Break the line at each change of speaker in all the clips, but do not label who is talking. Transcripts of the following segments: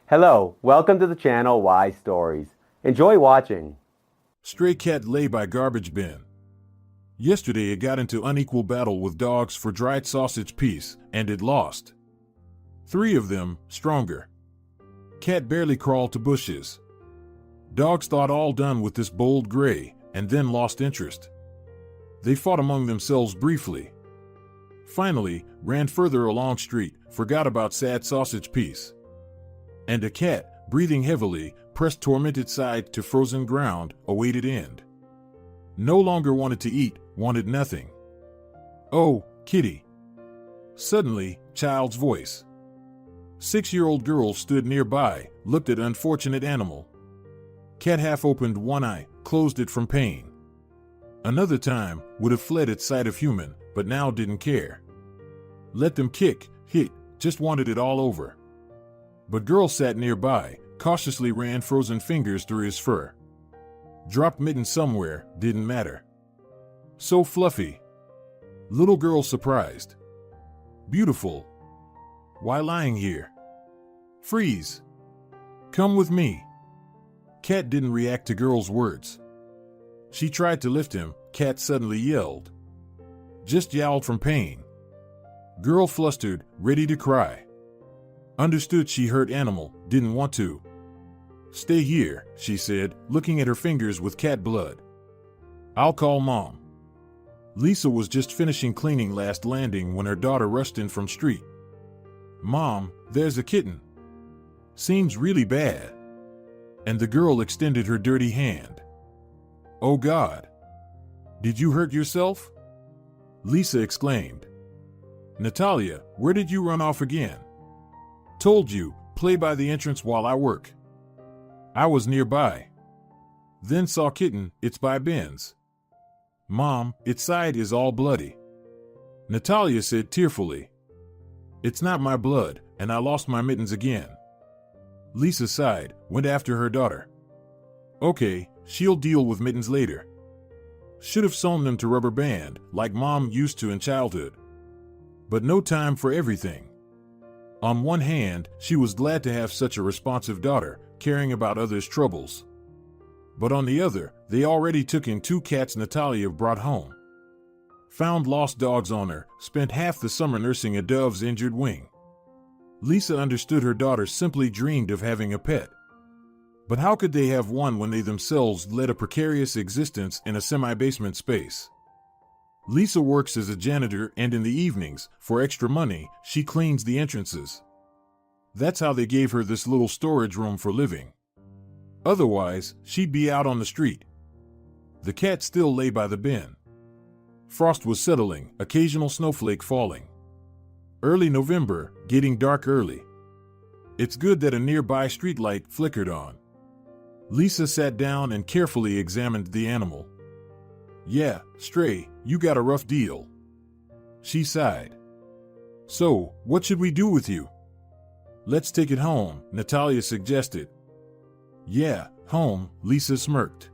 Hello, welcome to the channel Why Stories. Enjoy watching.
Stray cat lay by garbage bin. Yesterday it got into unequal battle with dogs for dried sausage piece, and it lost. 3 of them, stronger. Cat barely crawled to bushes. Dogs thought all done with this bold gray, and then lost interest. They fought among themselves briefly. Finally, ran further along street, forgot about sad sausage piece. And a cat, breathing heavily, pressed tormented side to frozen ground, awaited end. No longer wanted to eat, wanted nothing. "Oh, kitty." Suddenly, child's voice. 6-year-old girl stood nearby, looked at unfortunate animal. Cat half opened one eye, closed it from pain. Another time, would have fled at sight of human, but now didn't care. Let them kick, hit, just wanted it all over. But girl sat nearby, cautiously ran frozen fingers through his fur. Dropped mitten somewhere, didn't matter. So fluffy. Little girl surprised. Beautiful. Why lying here? Freeze. Come with me. Cat didn't react to girl's words. She tried to lift him, cat suddenly yelled. Just yowled from pain. Girl flustered, ready to cry. Understood she hurt animal, didn't want to. Stay here, she said, looking at her fingers with cat blood. I'll call mom. Lisa was just finishing cleaning last landing when her daughter rushed in from street. Mom, there's a kitten. Seems really bad. And the girl extended her dirty hand. Oh God. Did you hurt yourself? Lisa exclaimed. Natalia, where did you run off again? Told you, play by the entrance while I work. I was nearby. Then saw kitten, it's by Ben's. Mom, its side is all bloody. Natalia said tearfully. It's not my blood, and I lost my mittens again. Lisa sighed, went after her daughter. Okay, she'll deal with mittens later. Should have sewn them to rubber band, like mom used to in childhood. But no time for everything. On one hand, she was glad to have such a responsive daughter, caring about others' troubles. But on the other, they already took in 2 cats Natalia brought home. Found lost dogs on her, spent half the summer nursing a dove's injured wing. Lisa understood her daughter simply dreamed of having a pet. But how could they have one when they themselves led a precarious existence in a semi-basement space? Lisa works as a janitor, and in the evenings, for extra money, she cleans the entrances. That's how they gave her this little storage room for living. Otherwise, she'd be out on the street. The cat still lay by the bin. Frost was settling, occasional snowflake falling. Early November, getting dark early. It's good that a nearby streetlight flickered on. Lisa sat down and carefully examined the animal. Yeah, Stray, you got a rough deal. She sighed. So, what should we do with you? Let's take it home, Natalia suggested. Yeah, home, Lisa smirked.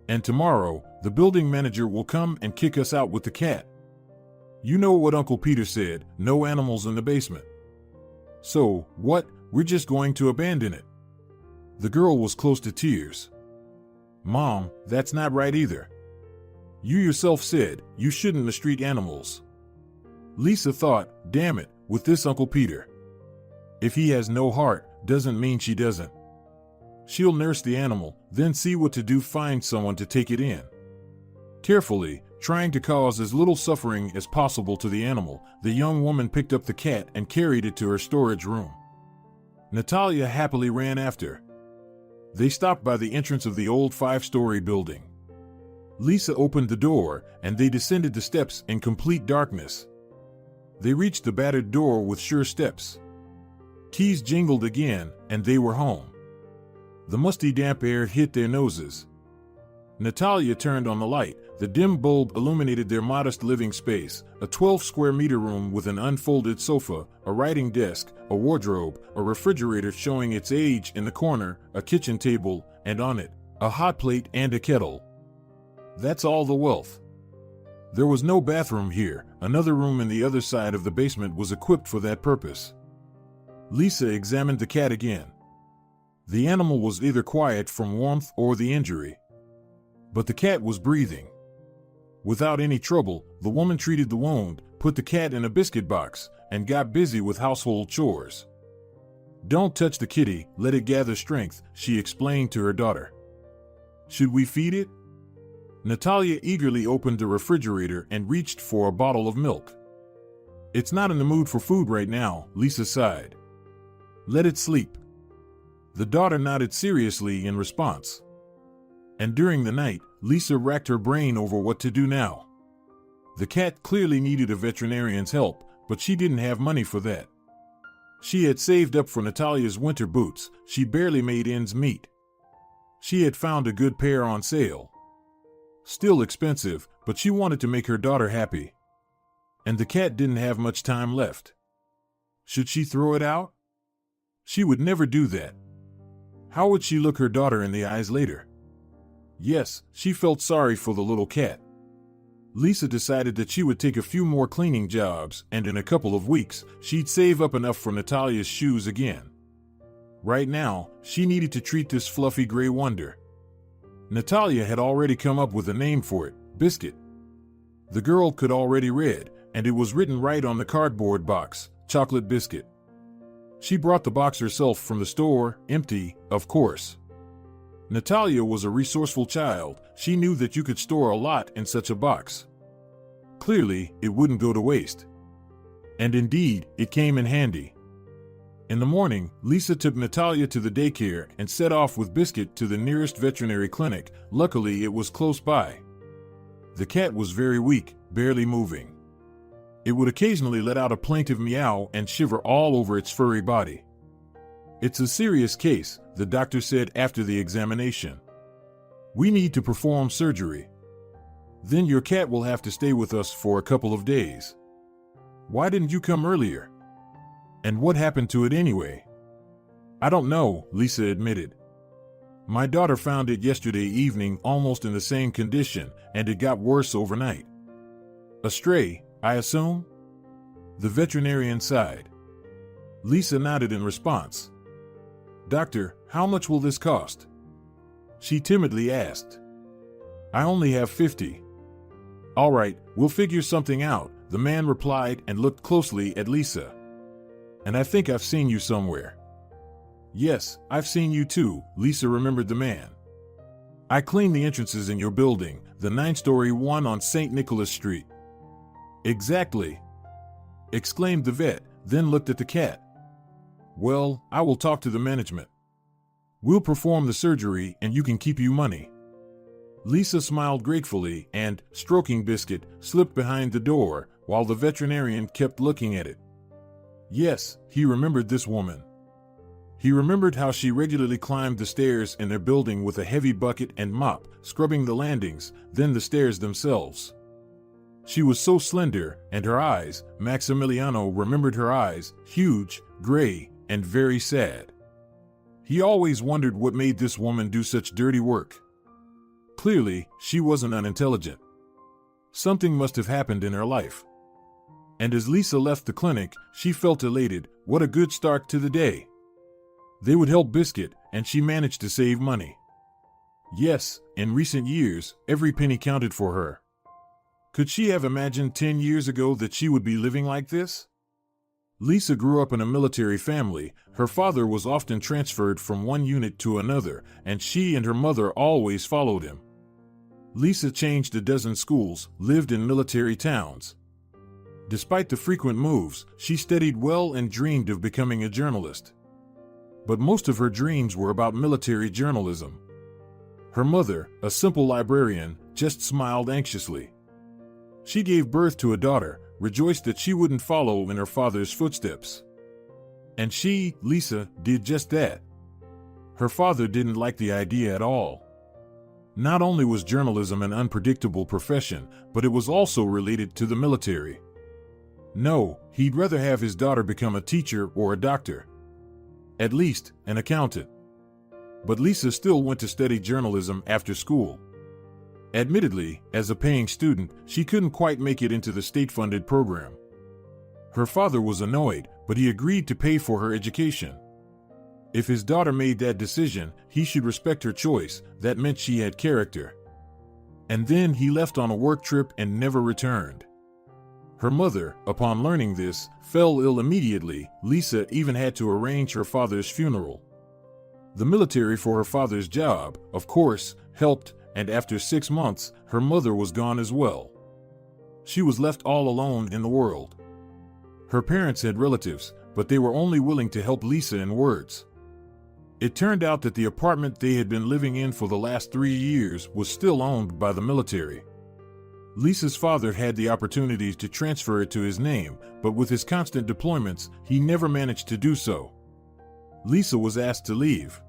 And tomorrow, the building manager will come and kick us out with the cat. You know what Uncle Peter said, no animals in the basement. So, what, we're just going to abandon it? The girl was close to tears. Mom, that's not right either. You yourself said you shouldn't mistreat animals. Lisa thought, damn it, with this Uncle Peter. If he has no heart, doesn't mean she doesn't. She'll nurse the animal, then see what to do, find someone to take it in. Carefully, trying to cause as little suffering as possible to the animal, the young woman picked up the cat and carried it to her storage room. Natalia happily ran after. They stopped by the entrance of the old 5-story building. Lisa opened the door, and they descended the steps in complete darkness. They reached the battered door with sure steps. Keys jingled again, and they were home. The musty damp air hit their noses. Natalia turned on the light. The dim bulb illuminated their modest living space, a 12-square-meter room with an unfolded sofa, a writing desk, a wardrobe, a refrigerator showing its age in the corner, a kitchen table, and on it, a hot plate and a kettle. That's all the wealth. There was no bathroom here. Another room in the other side of the basement was equipped for that purpose. Lisa examined the cat again. The animal was either quiet from warmth or the injury, but the cat was breathing. Without any trouble, the woman treated the wound, put the cat in a biscuit box, and got busy with household chores. "Don't touch the kitty, let it gather strength," she explained to her daughter. "Should we feed it?" Natalia eagerly opened the refrigerator and reached for a bottle of milk. "It's not in the mood for food right now," Lisa sighed. "Let it sleep." The daughter nodded seriously in response. And during the night, Lisa racked her brain over what to do now. The cat clearly needed a veterinarian's help, but she didn't have money for that. She had saved up for Natalia's winter boots. She barely made ends meet. She had found a good pair on sale. Still expensive, but she wanted to make her daughter happy. And the cat didn't have much time left. Should she throw it out? She would never do that. How would she look her daughter in the eyes later? Yes, she felt sorry for the little cat. Lisa decided that she would take a few more cleaning jobs, and in a couple of weeks, she'd save up enough for Natalia's shoes again. Right now, she needed to treat this fluffy gray wonder. Natalia had already come up with a name for it, Biscuit. The girl could already read, and it was written right on the cardboard box, Chocolate Biscuit. She brought the box herself from the store, empty, of course. Natalia was a resourceful child. She knew that you could store a lot in such a box. Clearly, it wouldn't go to waste. And indeed, it came in handy. In the morning, Lisa took Natalia to the daycare and set off with Biscuit to the nearest veterinary clinic. Luckily, it was close by. The cat was very weak, barely moving. It would occasionally let out a plaintive meow and shiver all over its furry body. "It's a serious case," the doctor said after the examination. "We need to perform surgery. Then your cat will have to stay with us for a couple of days." "Why didn't you come earlier? And what happened to it anyway?" "I don't know," Lisa admitted. "My daughter found it yesterday evening almost in the same condition, and it got worse overnight." "A stray, I assume?" The veterinarian sighed. Lisa nodded in response. "Doctor, how much will this cost?" she timidly asked. "I only have 50. "All right, we'll figure something out," the man replied and looked closely at Lisa. "And I think I've seen you somewhere." "Yes, I've seen you too," Lisa remembered the man. "I clean the entrances in your building, the 9-story one on St. Nicholas Street." "Exactly," exclaimed the vet, then looked at the cat. "Well, I will talk to the management. We'll perform the surgery and you can keep you money." Lisa smiled gratefully and, stroking Biscuit, slipped behind the door while the veterinarian kept looking at it. Yes, he remembered this woman. He remembered how she regularly climbed the stairs in their building with a heavy bucket and mop, scrubbing the landings, then the stairs themselves. She was so slender, and her eyes, Maximiliano remembered her eyes, huge, gray, and very sad. He always wondered what made this woman do such dirty work. Clearly, she wasn't unintelligent. Something must have happened in her life. And as Lisa left the clinic, she felt elated. What a good start to the day. They would help Biscuit, and she managed to save money. Yes, in recent years, every penny counted for her. Could she have imagined 10 years ago that she would be living like this? Lisa grew up in a military family. Her father was often transferred from one unit to another, and she and her mother always followed him. Lisa changed a dozen schools, lived in military towns. Despite the frequent moves, she studied well and dreamed of becoming a journalist. But most of her dreams were about military journalism. Her mother, a simple librarian, just smiled anxiously. She gave birth to a daughter, rejoiced that she wouldn't follow in her father's footsteps. And she, Lisa, did just that. Her father didn't like the idea at all. Not only was journalism an unpredictable profession, but it was also related to the military. No, he'd rather have his daughter become a teacher or a doctor. At least, an accountant. But Lisa still went to study journalism after school. Admittedly, as a paying student, she couldn't quite make it into the state-funded program. Her father was annoyed, but he agreed to pay for her education. If his daughter made that decision, he should respect her choice. That meant she had character. And then he left on a work trip and never returned. Her mother, upon learning this, fell ill immediately. Lisa even had to arrange her father's funeral. The military for her father's job, of course, helped, and after 6 months, her mother was gone as well. She was left all alone in the world. Her parents had relatives, but they were only willing to help Lisa in words. It turned out that the apartment they had been living in for the last 3 years was still owned by the military. Lisa's father had the opportunity to transfer it to his name, but with his constant deployments, he never managed to do so. Lisa was asked to leave.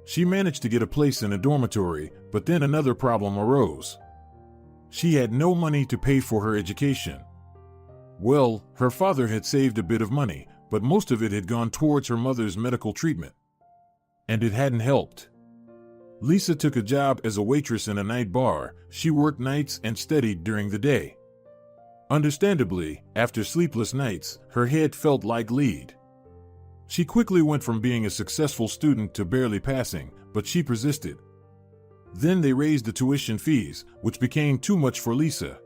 She managed to get a place in a dormitory, but then another problem arose. She had no money to pay for her education. Well, her father had saved a bit of money, but most of it had gone towards her mother's medical treatment. And it hadn't helped. Lisa took a job as a waitress in a night bar. She worked nights and studied during the day. Understandably, after sleepless nights, her head felt like lead. She quickly went from being a successful student to barely passing, but she persisted. Then they raised the tuition fees, which became too much for Lisa.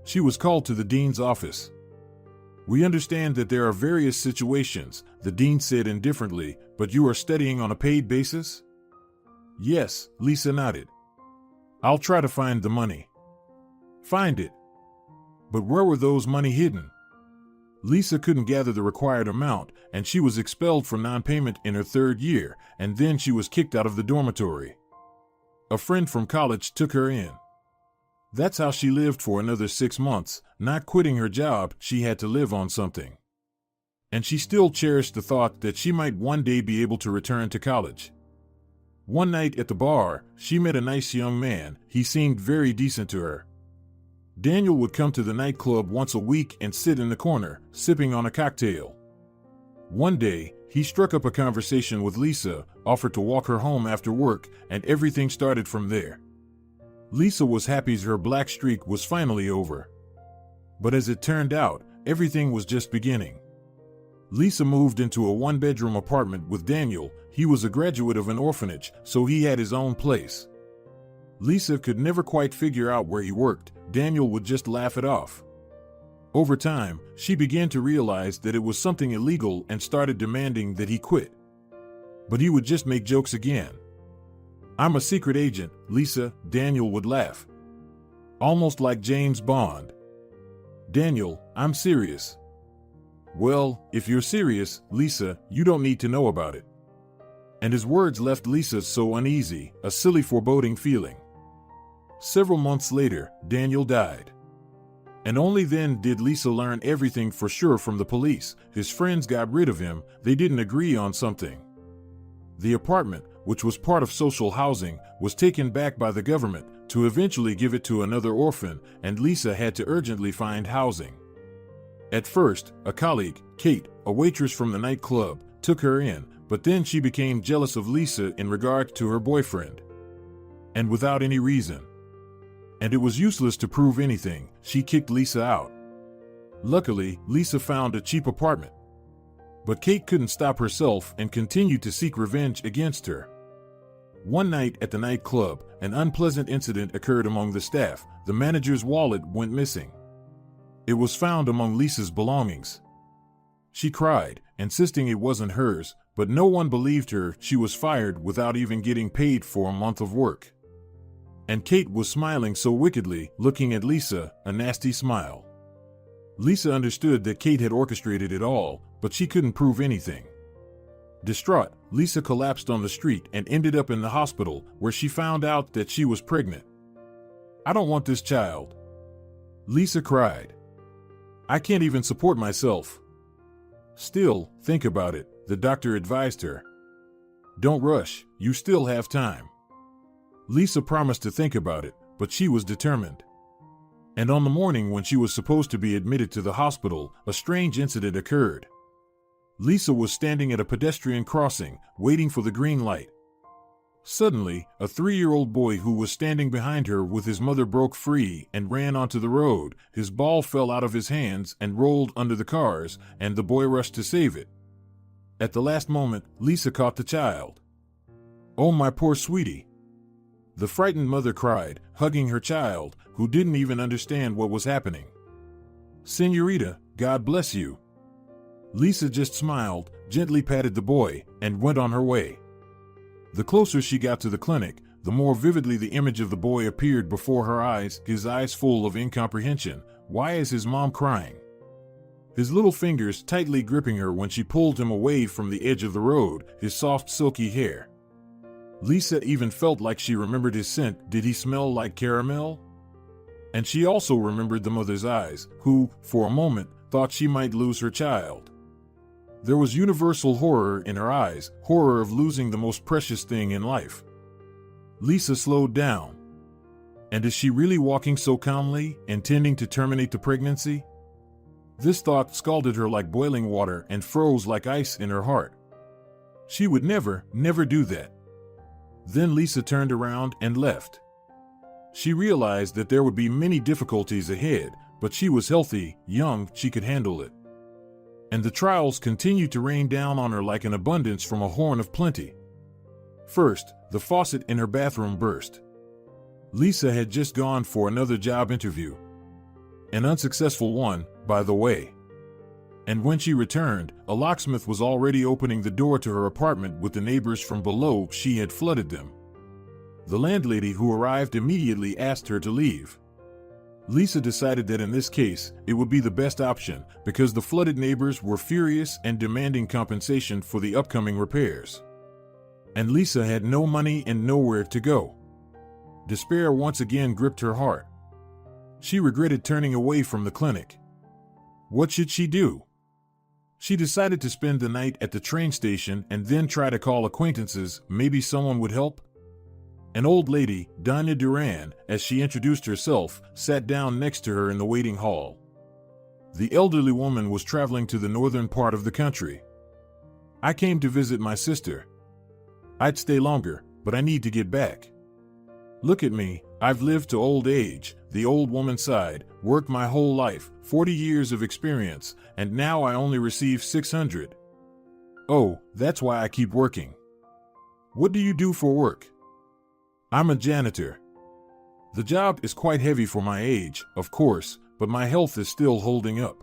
She was called to the dean's office. "We understand that there are various situations," the dean said indifferently, "but you are studying on a paid basis?" "Yes," Lisa nodded. "I'll try to find the money." "Find it." But where were those money hidden? Lisa couldn't gather the required amount, and she was expelled for non-payment in her 3rd year, and then she was kicked out of the dormitory. A friend from college took her in. That's how she lived for another 6 months. Not quitting her job, she had to live on something. And she still cherished the thought that she might one day be able to return to college. One night at the bar, she met a nice young man. He seemed very decent to her. Daniel would come to the nightclub once a week and sit in the corner, sipping on a cocktail. One day, he struck up a conversation with Lisa, offered to walk her home after work, and everything started from there. Lisa was happy her black streak was finally over. But as it turned out, everything was just beginning. Lisa moved into a 1-bedroom apartment with Daniel. He was a graduate of an orphanage, so he had his own place. Lisa could never quite figure out where he worked. Daniel would just laugh it off. Over time, she began to realize that it was something illegal and started demanding that he quit. But he would just make jokes again. "I'm a secret agent, Lisa," Daniel would laugh. Almost like James Bond. "Daniel, I'm serious." "Well, if you're serious, Lisa, you don't need to know about it." And his words left Lisa so uneasy, a silly foreboding feeling. Several months later, Daniel died. And only then did Lisa learn everything for sure from the police. His friends got rid of him. They didn't agree on something. The apartment, which was part of social housing, was taken back by the government to eventually give it to another orphan, and Lisa had to urgently find housing. At first, a colleague, Kate, a waitress from the nightclub, took her in, but then she became jealous of Lisa in regard to her boyfriend. And without any reason. And it was useless to prove anything. She kicked Lisa out. Luckily, Lisa found a cheap apartment. But Kate couldn't stop herself and continued to seek revenge against her. One night at the nightclub, an unpleasant incident occurred among the staff. The manager's wallet went missing. It was found among Lisa's belongings. She cried, insisting it wasn't hers, but no one believed her. She was fired without even getting paid for a month of work. And Kate was smiling so wickedly, looking at Lisa, a nasty smile. Lisa understood that Kate had orchestrated it all, but she couldn't prove anything. Distraught, Lisa collapsed on the street and ended up in the hospital, where she found out that she was pregnant. "I don't want this child," Lisa cried. "I can't even support myself." "Still, think about it," the doctor advised her. "Don't rush, you still have time." Lisa promised to think about it, but she was determined. And on the morning when she was supposed to be admitted to the hospital, a strange incident occurred. Lisa was standing at a pedestrian crossing, waiting for the green light. Suddenly, a 3-year-old boy who was standing behind her with his mother broke free and ran onto the road. His ball fell out of his hands and rolled under the cars, and the boy rushed to save it. At the last moment, Lisa caught the child. "Oh, my poor sweetie." The frightened mother cried, hugging her child, who didn't even understand what was happening. "Senorita, God bless you." Lisa just smiled, gently patted the boy, and went on her way. The closer she got to the clinic, the more vividly the image of the boy appeared before her eyes, his eyes full of incomprehension. Why is his mom crying? His little fingers tightly gripping her when she pulled him away from the edge of the road, his soft silky hair. Lisa even felt like she remembered his scent. Did he smell like caramel? And she also remembered the mother's eyes, who, for a moment, thought she might lose her child. There was universal horror in her eyes, horror of losing the most precious thing in life. Lisa slowed down. And is she really walking so calmly, intending to terminate the pregnancy? This thought scalded her like boiling water and froze like ice in her heart. She would never do that. Then Lisa turned around and left. She realized that there would be many difficulties ahead, but she was healthy, young, she could handle it. And the trials continued to rain down on her like an abundance from a horn of plenty. First, the faucet in her bathroom burst. Lisa had just gone for another job interview. An unsuccessful one, by the way. And when she returned, a locksmith was already opening the door to her apartment with the neighbors from below. She had flooded them. The landlady who arrived immediately asked her to leave. Lisa decided that in this case, it would be the best option because the flooded neighbors were furious and demanding compensation for the upcoming repairs. And Lisa had no money and nowhere to go. Despair once again gripped her heart. She regretted turning away from the clinic. What should she do? She decided to spend the night at the train station and then try to call acquaintances. Maybe someone would help. An old lady, Doña Duran, as she introduced herself, sat down next to her in the waiting hall. The elderly woman was traveling to the northern part of the country. "I came to visit my sister. I'd stay longer, but I need to get back. Look at me, I've lived to old age," the old woman sighed, "worked my whole life, 40 years of experience, and now I only receive 600. Oh, that's why I keep working." "What do you do for work?" "I'm a janitor. The job is quite heavy for my age, of course, but my health is still holding up.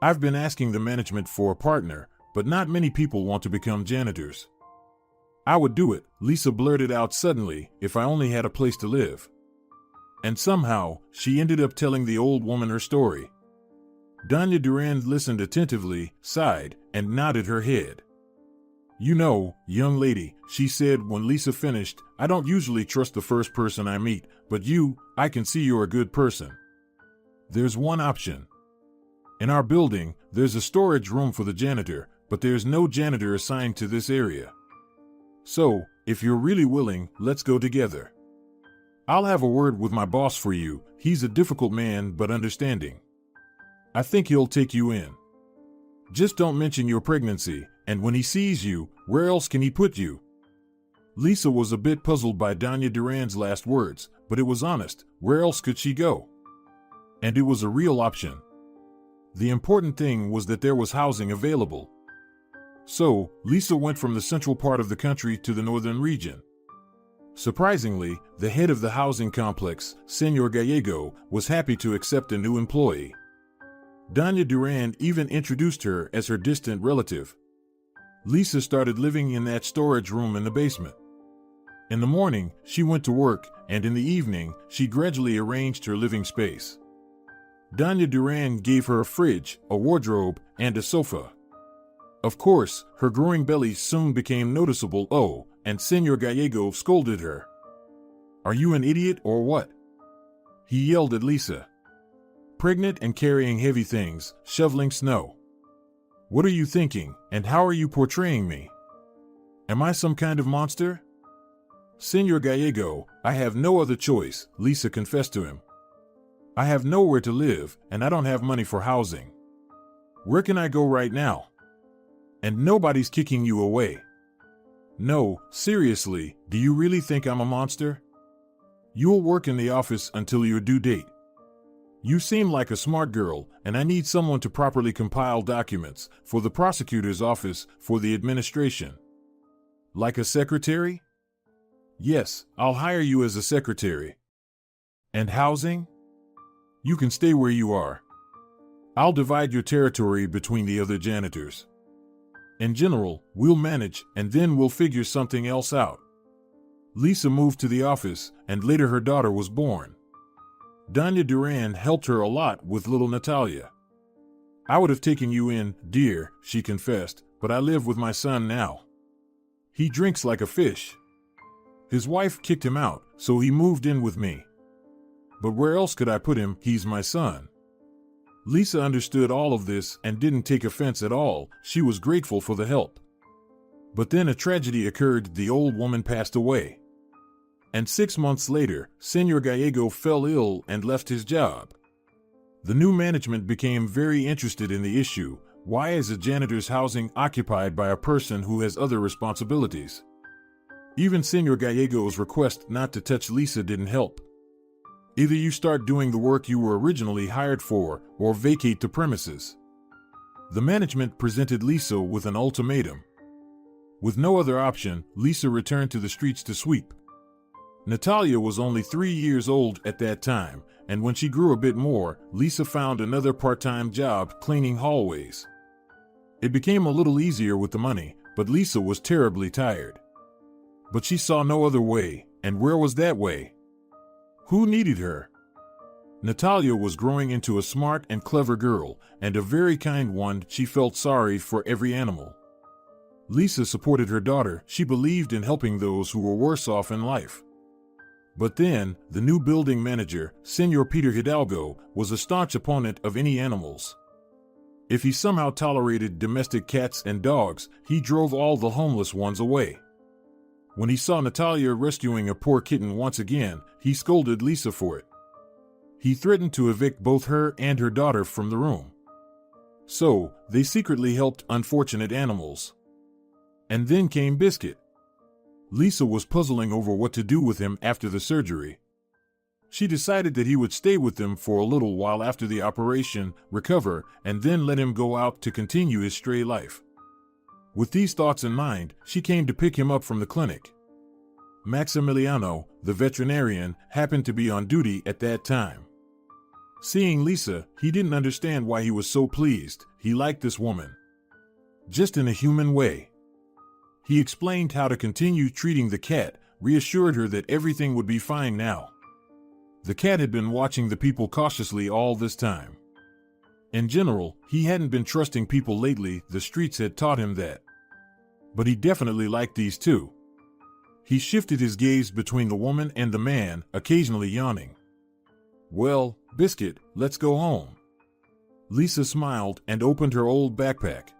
I've been asking the management for a partner, but not many people want to become janitors." "I would do it," Lisa blurted out suddenly, "if I only had a place to live." And somehow, she ended up telling the old woman her story. Doña Duran listened attentively, sighed, and nodded her head. "You know, young lady," she said when Lisa finished, "I don't usually trust the first person I meet, but you, I can see you're a good person. There's one option. In our building, there's a storage room for the janitor, but there's no janitor assigned to this area. So, if you're really willing, let's go together. I'll have a word with my boss for you. He's a difficult man but understanding. I think he'll take you in. Just don't mention your pregnancy, and when he sees you, where else can he put you?" Lisa was a bit puzzled by Doña Duran's last words, but it was honest. Where else could she go? And it was a real option. The important thing was that there was housing available. So, Lisa went from the central part of the country to the northern region. Surprisingly, the head of the housing complex, Señor Gallego, was happy to accept a new employee. Doña Duran even introduced her as her distant relative. Lisa started living in that storage room in the basement. In the morning, she went to work, and in the evening, she gradually arranged her living space. Doña Duran gave her a fridge, a wardrobe, and a sofa. Of course, her growing belly soon became noticeable. Oh, and Señor Gallego scolded her. "Are you an idiot or what?" he yelled at Lisa. "Pregnant and carrying heavy things, shoveling snow. What are you thinking, and how are you portraying me? Am I some kind of monster?" "Señor Gallego, I have no other choice," Lisa confessed to him. "I have nowhere to live, and I don't have money for housing. Where can I go right now? And nobody's kicking you away. No, seriously, do you really think I'm a monster? You'll work in the office until your due date. You seem like a smart girl, and I need someone to properly compile documents for the prosecutor's office for the administration. Like a secretary? Yes, I'll hire you as a secretary. And housing? You can stay where you are. I'll divide your territory between the other janitors. In general, we'll manage, and then we'll figure something else out. Lisa moved to the office, and later her daughter was born. Doña Duran helped her a lot with little Natalia. I would have taken you in, dear, she confessed, but I live with my son now. He drinks like a fish. His wife kicked him out, so he moved in with me. But where else could I put him? He's my son. Lisa understood all of this and didn't take offense at all. She was grateful for the help. But then a tragedy occurred. The old woman passed away. And 6 months later, Senor Gallego fell ill and left his job. The new management became very interested in the issue. Why is a janitor's housing occupied by a person who has other responsibilities? Even Senor Gallego's request not to touch Lisa didn't help. Either you start doing the work you were originally hired for, or vacate the premises. The management presented Lisa with an ultimatum. With no other option, Lisa returned to the streets to sweep. Natalia was only 3 years old at that time, and when she grew a bit more, Lisa found another part-time job cleaning hallways. It became a little easier with the money, but Lisa was terribly tired. But she saw no other way, and where was that way? Who needed her? Natalia was growing into a smart and clever girl, and a very kind one. She felt sorry for every animal. Lisa supported her daughter. She believed in helping those who were worse off in life. But then, the new building manager, Senor Peter Hidalgo, was a staunch opponent of any animals. If he somehow tolerated domestic cats and dogs, he drove all the homeless ones away. When he saw Natalia rescuing a poor kitten once again, he scolded Lisa for it. He threatened to evict both her and her daughter from the room. So, they secretly helped unfortunate animals. And then came Biscuit. Lisa was puzzling over what to do with him after the surgery. She decided that he would stay with them for a little while after the operation, recover, and then let him go out to continue his stray life. With these thoughts in mind, she came to pick him up from the clinic. Maximiliano, the veterinarian, happened to be on duty at that time. Seeing Lisa, he didn't understand why he was so pleased. He liked this woman. Just in a human way. He explained how to continue treating the cat, reassured her that everything would be fine now. The cat had been watching the people cautiously all this time. In general, he hadn't been trusting people lately. The streets had taught him that. But he definitely liked these two. He shifted his gaze between the woman and the man, occasionally yawning. Well, Biscuit, let's go home. Lisa smiled and opened her old backpack.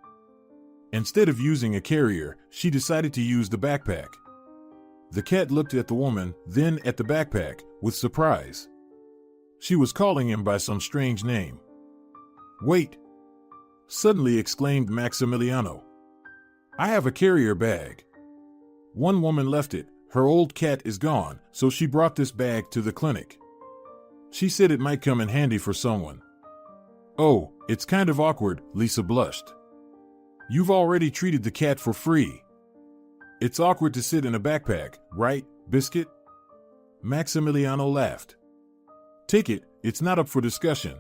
Instead of using a carrier, she decided to use the backpack. The cat looked at the woman, then at the backpack, with surprise. She was calling him by some strange name. Wait! Suddenly exclaimed Maximiliano. I have a carrier bag. One woman left it. Her old cat is gone, so she brought this bag to the clinic. She said it might come in handy for someone. Oh, it's kind of awkward, Lisa blushed. You've already treated the cat for free. It's awkward to sit in a backpack, right, Biscuit? Maximiliano laughed. Take it, it's not up for discussion.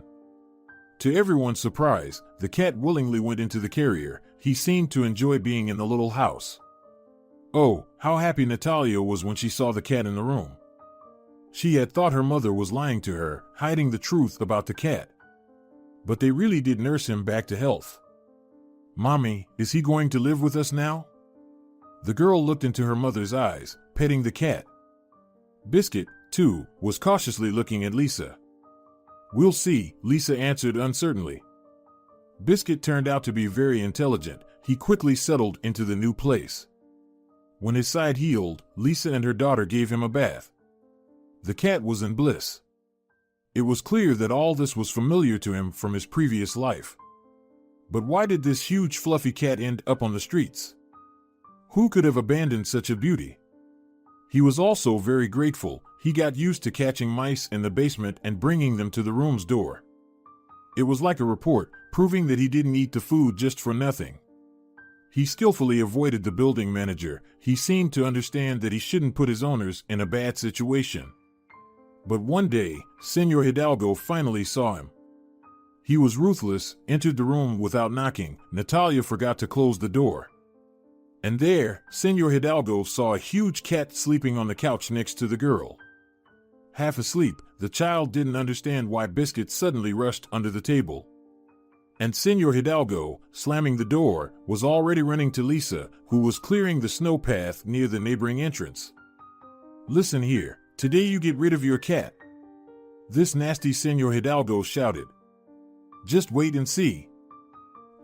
To everyone's surprise, the cat willingly went into the carrier. He seemed to enjoy being in the little house. Oh, how happy Natalia was when she saw the cat in the room. She had thought her mother was lying to her, hiding the truth about the cat. But they really did nurse him back to health. Mommy, is he going to live with us now? The girl looked into her mother's eyes, petting the cat. Biscuit, too, was cautiously looking at Lisa. We'll see, Lisa answered uncertainly. Biscuit turned out to be very intelligent. He quickly settled into the new place. When his side healed, Lisa and her daughter gave him a bath. The cat was in bliss. It was clear that all this was familiar to him from his previous life. But why did this huge fluffy cat end up on the streets? Who could have abandoned such a beauty? He was also very grateful. he got used to catching mice in the basement and bringing them to the room's door. It was like a report, proving that he didn't eat the food just for nothing. He skillfully avoided the building manager. He seemed to understand that he shouldn't put his owners in a bad situation. But one day, Senor Hidalgo finally saw him. He was ruthless, entered the room without knocking. Natalia forgot to close the door. And there, Senor Hidalgo saw a huge cat sleeping on the couch next to the girl. Half asleep, the child didn't understand why Biscuit suddenly rushed under the table. And Senor Hidalgo, slamming the door, was already running to Lisa, who was clearing the snow path near the neighboring entrance. "Listen here, today you get rid of your cat," this nasty Senor Hidalgo shouted. "Just wait and see.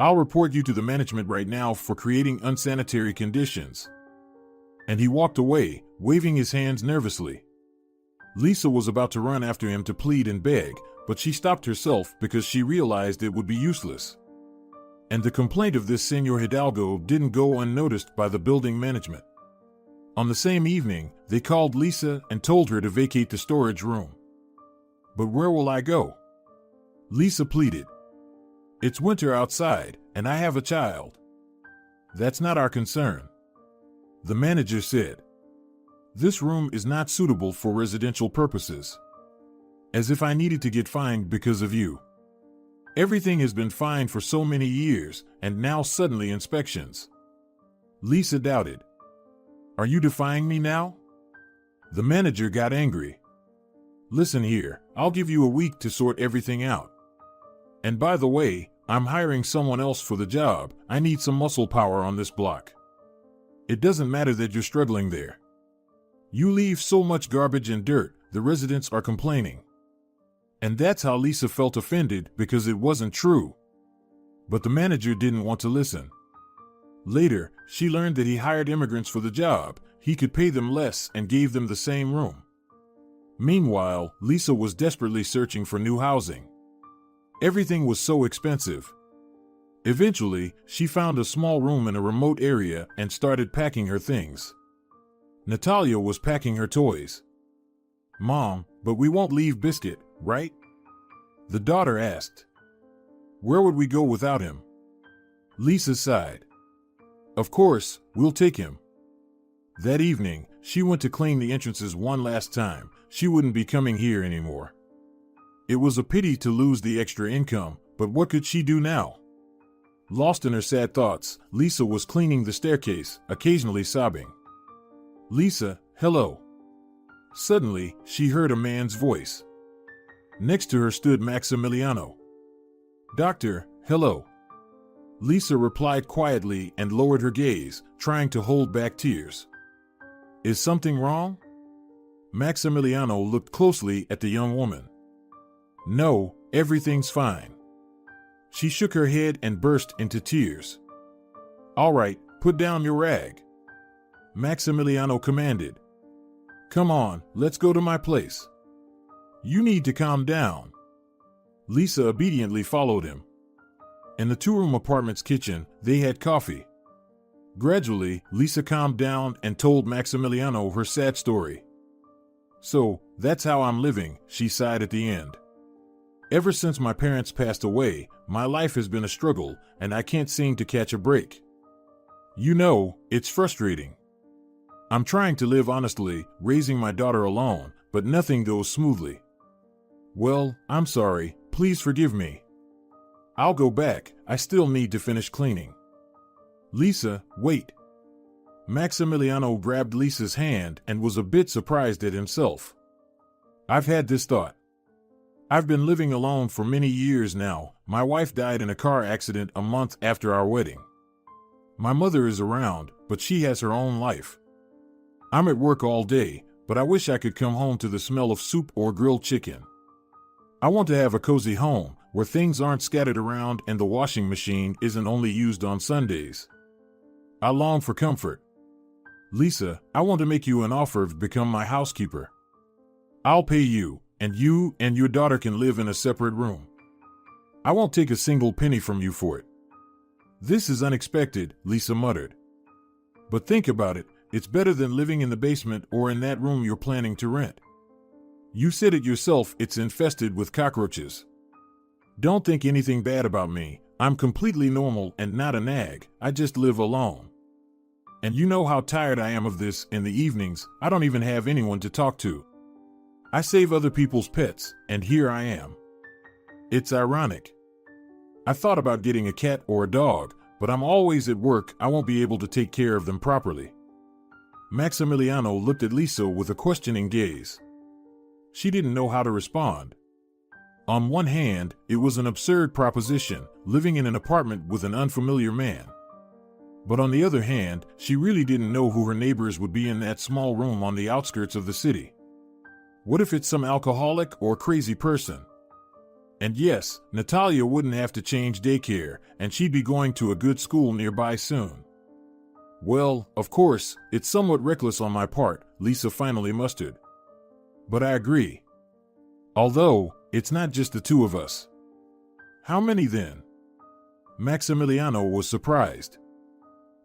I'll report you to the management right now for creating unsanitary conditions." And he walked away, waving his hands nervously. Lisa was about to run after him to plead and beg, but she stopped herself because she realized it would be useless. And the complaint of this Senor Hidalgo didn't go unnoticed by the building management. On the same evening, they called Lisa and told her to vacate the storage room. "But where will I go?" Lisa pleaded. "It's winter outside, and I have a child." "That's not our concern," the manager said. "This room is not suitable for residential purposes." As if I needed to get fined because of you. Everything has been fine for so many years, and now suddenly inspections. Lisa doubted. "Are you defying me now?" The manager got angry. "Listen here, I'll give you a week to sort everything out. And by the way, I'm hiring someone else for the job. I need some muscle power on this block. It doesn't matter that you're struggling there. You leave so much garbage and dirt, the residents are complaining." And that's how Lisa felt offended, because it wasn't true. But the manager didn't want to listen. Later, she learned that he hired immigrants for the job. He could pay them less and gave them the same room. Meanwhile, Lisa was desperately searching for new housing. Everything was so expensive. Eventually, she found a small room in a remote area and started packing her things. Natalia was packing her toys. "Mom, but we won't leave Biscuit, right?" the daughter asked. "Where would we go without him?" Lisa sighed. "Of course, we'll take him." That evening, she went to clean the entrances one last time. She wouldn't be coming here anymore. It was a pity to lose the extra income, but what could she do now? Lost in her sad thoughts, Lisa was cleaning the staircase, occasionally sobbing. "Lisa, hello." Suddenly, she heard a man's voice. Next to her stood Maximiliano. "Doctor, hello." Lisa replied quietly and lowered her gaze, trying to hold back tears. "Is something wrong?" Maximiliano looked closely at the young woman. "No, everything's fine." She shook her head and burst into tears. "All right, put down your rag," Maximiliano commanded. "Come on, let's go to my place. You need to calm down." Lisa obediently followed him. In the two-room apartment's kitchen, they had coffee. Gradually, Lisa calmed down and told Maximiliano her sad story. "So, that's how I'm living," she sighed at the end. "Ever since my parents passed away, my life has been a struggle, and I can't seem to catch a break. You know, it's frustrating. I'm trying to live honestly, raising my daughter alone, but nothing goes smoothly. Well, I'm sorry, please forgive me. I'll go back, I still need to finish cleaning." "Lisa, wait." Maximiliano grabbed Lisa's hand and was a bit surprised at himself. "I've had this thought. I've been living alone for many years now. My wife died in a car accident a month after our wedding. My mother is around, but she has her own life. I'm at work all day, but I wish I could come home to the smell of soup or grilled chicken. I want to have a cozy home, where things aren't scattered around and the washing machine isn't only used on Sundays. I long for comfort. Lisa, I want to make you an offer to become my housekeeper. I'll pay you and your daughter can live in a separate room. I won't take a single penny from you for it." "This is unexpected," Lisa muttered. "But think about it, it's better than living in the basement or in that room you're planning to rent. You said it yourself, it's infested with cockroaches. Don't think anything bad about me. I'm completely normal and not a nag. I just live alone. And you know how tired I am of this. In the evenings, I don't even have anyone to talk to. I save other people's pets, and here I am. It's ironic. I thought about getting a cat or a dog, but I'm always at work. I won't be able to take care of them properly. Maximiliano looked at Lisa with a questioning gaze. She didn't know how to respond. On one hand, it was an absurd proposition, living in an apartment with an unfamiliar man. But on the other hand, she really didn't know who her neighbors would be in that small room on the outskirts of the city. What if it's some alcoholic or crazy person? And yes, Natalia wouldn't have to change daycare, and she'd be going to a good school nearby soon. Well, of course, it's somewhat reckless on my part, Lisa finally mustered. But I agree. Although, it's not just the two of us. How many then? Maximiliano was surprised.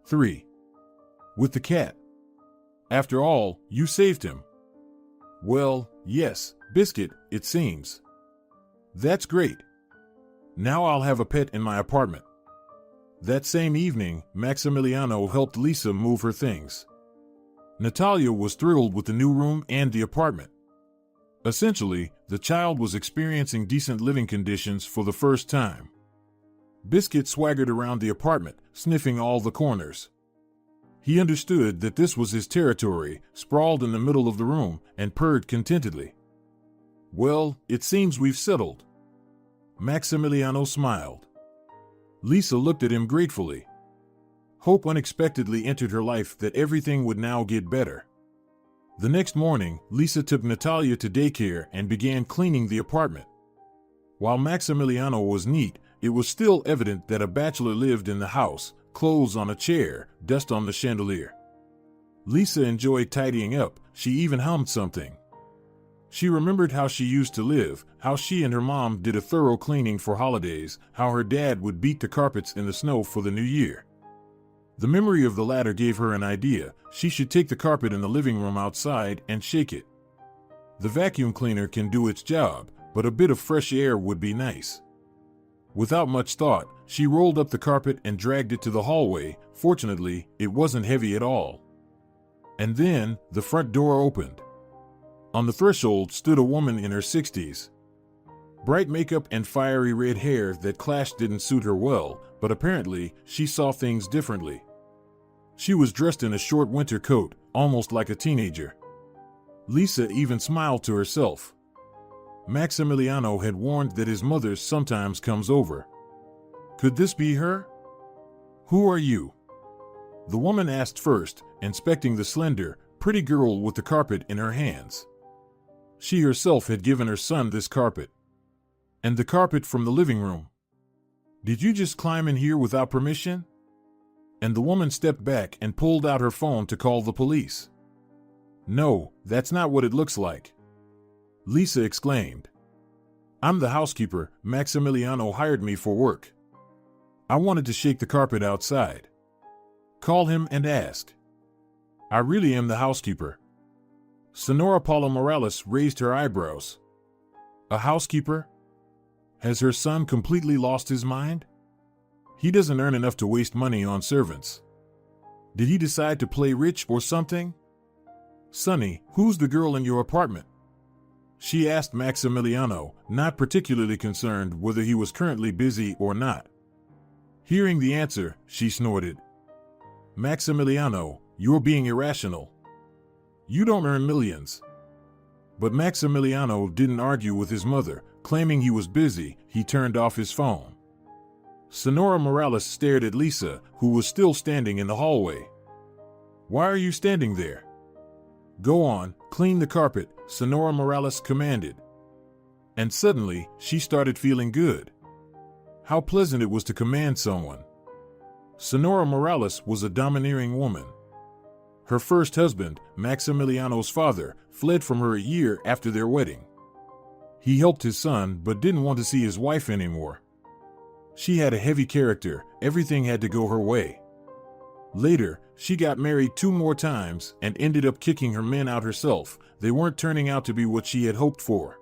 3. With the cat. After all, you saved him. Well, yes, Biscuit, it seems. That's great. Now I'll have a pet in my apartment. That same evening, Maximiliano helped Lisa move her things. Natalia was thrilled with the new room and the apartment. Essentially, the child was experiencing decent living conditions for the first time. Biscuit swaggered around the apartment, sniffing all the corners. He understood that this was his territory, sprawled in the middle of the room, and purred contentedly. Well, it seems we've settled. Maximiliano smiled. Lisa looked at him gratefully. Hope unexpectedly entered her life that everything would now get better. The next morning, Lisa took Natalia to daycare and began cleaning the apartment. While Maximiliano was neat, it was still evident that a bachelor lived in the house, clothes on a chair, dust on the chandelier. Lisa enjoyed tidying up. She even hummed something. She remembered how she used to live, how she and her mom did a thorough cleaning for holidays, how her dad would beat the carpets in the snow for the new year. The memory of the latter gave her an idea. She should take the carpet in the living room outside and shake it. The vacuum cleaner can do its job, but a bit of fresh air would be nice. Without much thought, she rolled up the carpet and dragged it to the hallway. Fortunately, it wasn't heavy at all. And then, the front door opened. On the threshold stood a woman in her 60s. Bright makeup and fiery red hair that clashed didn't suit her well, but apparently, she saw things differently. She was dressed in a short winter coat, almost like a teenager. Lisa even smiled to herself. Maximiliano had warned that his mother sometimes comes over. Could this be her? Who are you? The woman asked first, inspecting the slender, pretty girl with the carpet in her hands. She herself had given her son this carpet. And the carpet from the living room. Did you just climb in here without permission? And the woman stepped back and pulled out her phone to call the police. No, that's not what it looks like. Lisa exclaimed. I'm the housekeeper. Maximiliano hired me for work. I wanted to shake the carpet outside. Call him and ask. I really am the housekeeper. Sonora Paula Morales raised her eyebrows. A housekeeper? Has her son completely lost his mind? He doesn't earn enough to waste money on servants. Did he decide to play rich or something? Sonny, who's the girl in your apartment? She asked Maximiliano, not particularly concerned whether he was currently busy or not. Hearing the answer, she snorted. Maximiliano, you're being irrational. You don't earn millions. But Maximiliano didn't argue with his mother. Claiming he was busy, he turned off his phone. Sonora Morales stared at Lisa, who was still standing in the hallway. Why are you standing there? Go on, clean the carpet, Sonora Morales commanded. And suddenly, she started feeling good. How pleasant it was to command someone. Sonora Morales was a domineering woman. Her first husband, Maximiliano's father, fled from her a year after their wedding. He helped his son but didn't want to see his wife anymore. She had a heavy character, everything had to go her way. Later, she got married 2 more times and ended up kicking her men out herself. They weren't turning out to be what she had hoped for.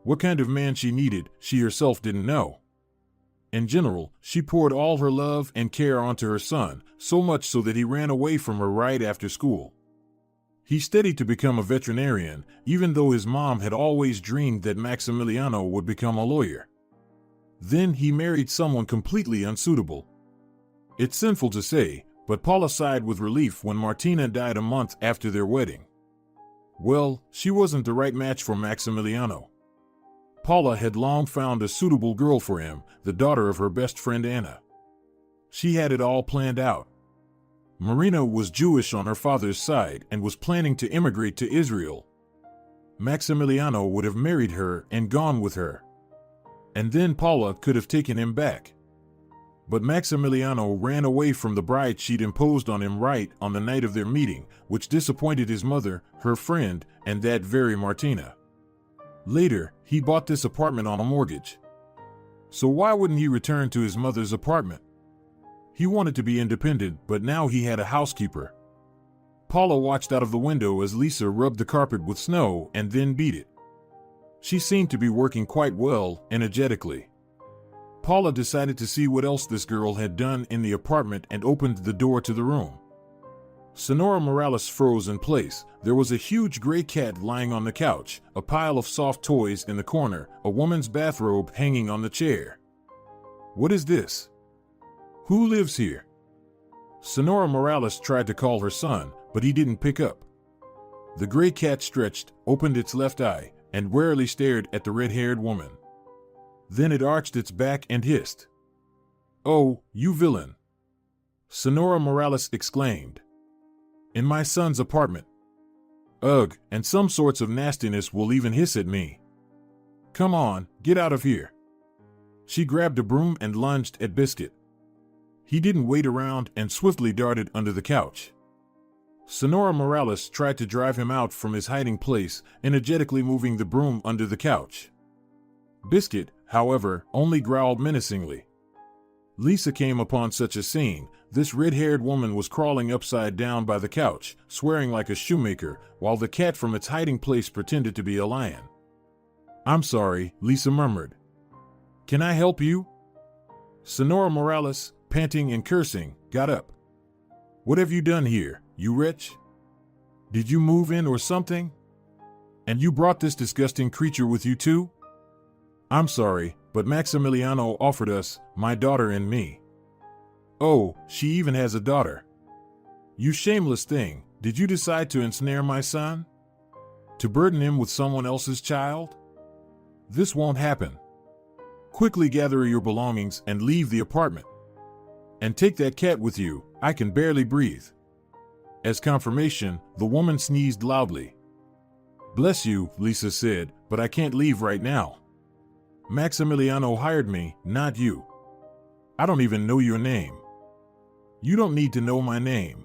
What kind of man she needed, she herself didn't know. In general, she poured all her love and care onto her son, so much so that he ran away from her right after school. He studied to become a veterinarian, even though his mom had always dreamed that Maximiliano would become a lawyer. Then he married someone completely unsuitable. It's sinful to say, but Paula sighed with relief when Martina died a month after their wedding. Well, she wasn't the right match for Maximiliano. Paula had long found a suitable girl for him, the daughter of her best friend Anna. She had it all planned out. Marina was Jewish on her father's side and was planning to immigrate to Israel. Maximiliano would have married her and gone with her. And then Paula could have taken him back. But Maximiliano ran away from the bride she'd imposed on him right on the night of their meeting, which disappointed his mother, her friend, and that very Martina. Later, he bought this apartment on a mortgage. So why wouldn't he return to his mother's apartment? He wanted to be independent, but now he had a housekeeper. Paula watched out of the window as Lisa rubbed the carpet with snow and then beat it. She seemed to be working quite well, energetically. Paula decided to see what else this girl had done in the apartment and opened the door to the room. Sonora Morales froze in place. There was a huge gray cat lying on the couch, a pile of soft toys in the corner, a woman's bathrobe hanging on the chair. What is this? Who lives here? Sonora Morales tried to call her son, but he didn't pick up. The gray cat stretched, opened its left eye, and warily stared at the red-haired woman. Then it arched its back and hissed. "Oh, you villain!" Sonora Morales exclaimed. "In my son's apartment. Ugh, and some sorts of nastiness will even hiss at me. Come on, get out of here." She grabbed a broom and lunged at Biscuit. He didn't wait around and swiftly darted under the couch. Sonora Morales tried to drive him out from his hiding place, energetically moving the broom under the couch. Biscuit, however, only growled menacingly. Lisa came upon such a scene. This red-haired woman was crawling upside down by the couch, swearing like a shoemaker, while the cat from its hiding place pretended to be a lion. "I'm sorry," Lisa murmured. "Can I help you?" Sonora Morales, panting and cursing, got up. "What have you done here, you wretch? Did you move in or something? And you brought this disgusting creature with you too?" "I'm sorry, but Maximiliano offered us, my daughter and me." "Oh, she even has a daughter. You shameless thing, did you decide to ensnare my son? To burden him with someone else's child? This won't happen. Quickly gather your belongings and leave the apartment. And take that cat with you, I can barely breathe." As confirmation, the woman sneezed loudly. "Bless you," Lisa said, "but I can't leave right now. Maximiliano hired me, not you. I don't even know your name. You don't need to know my name."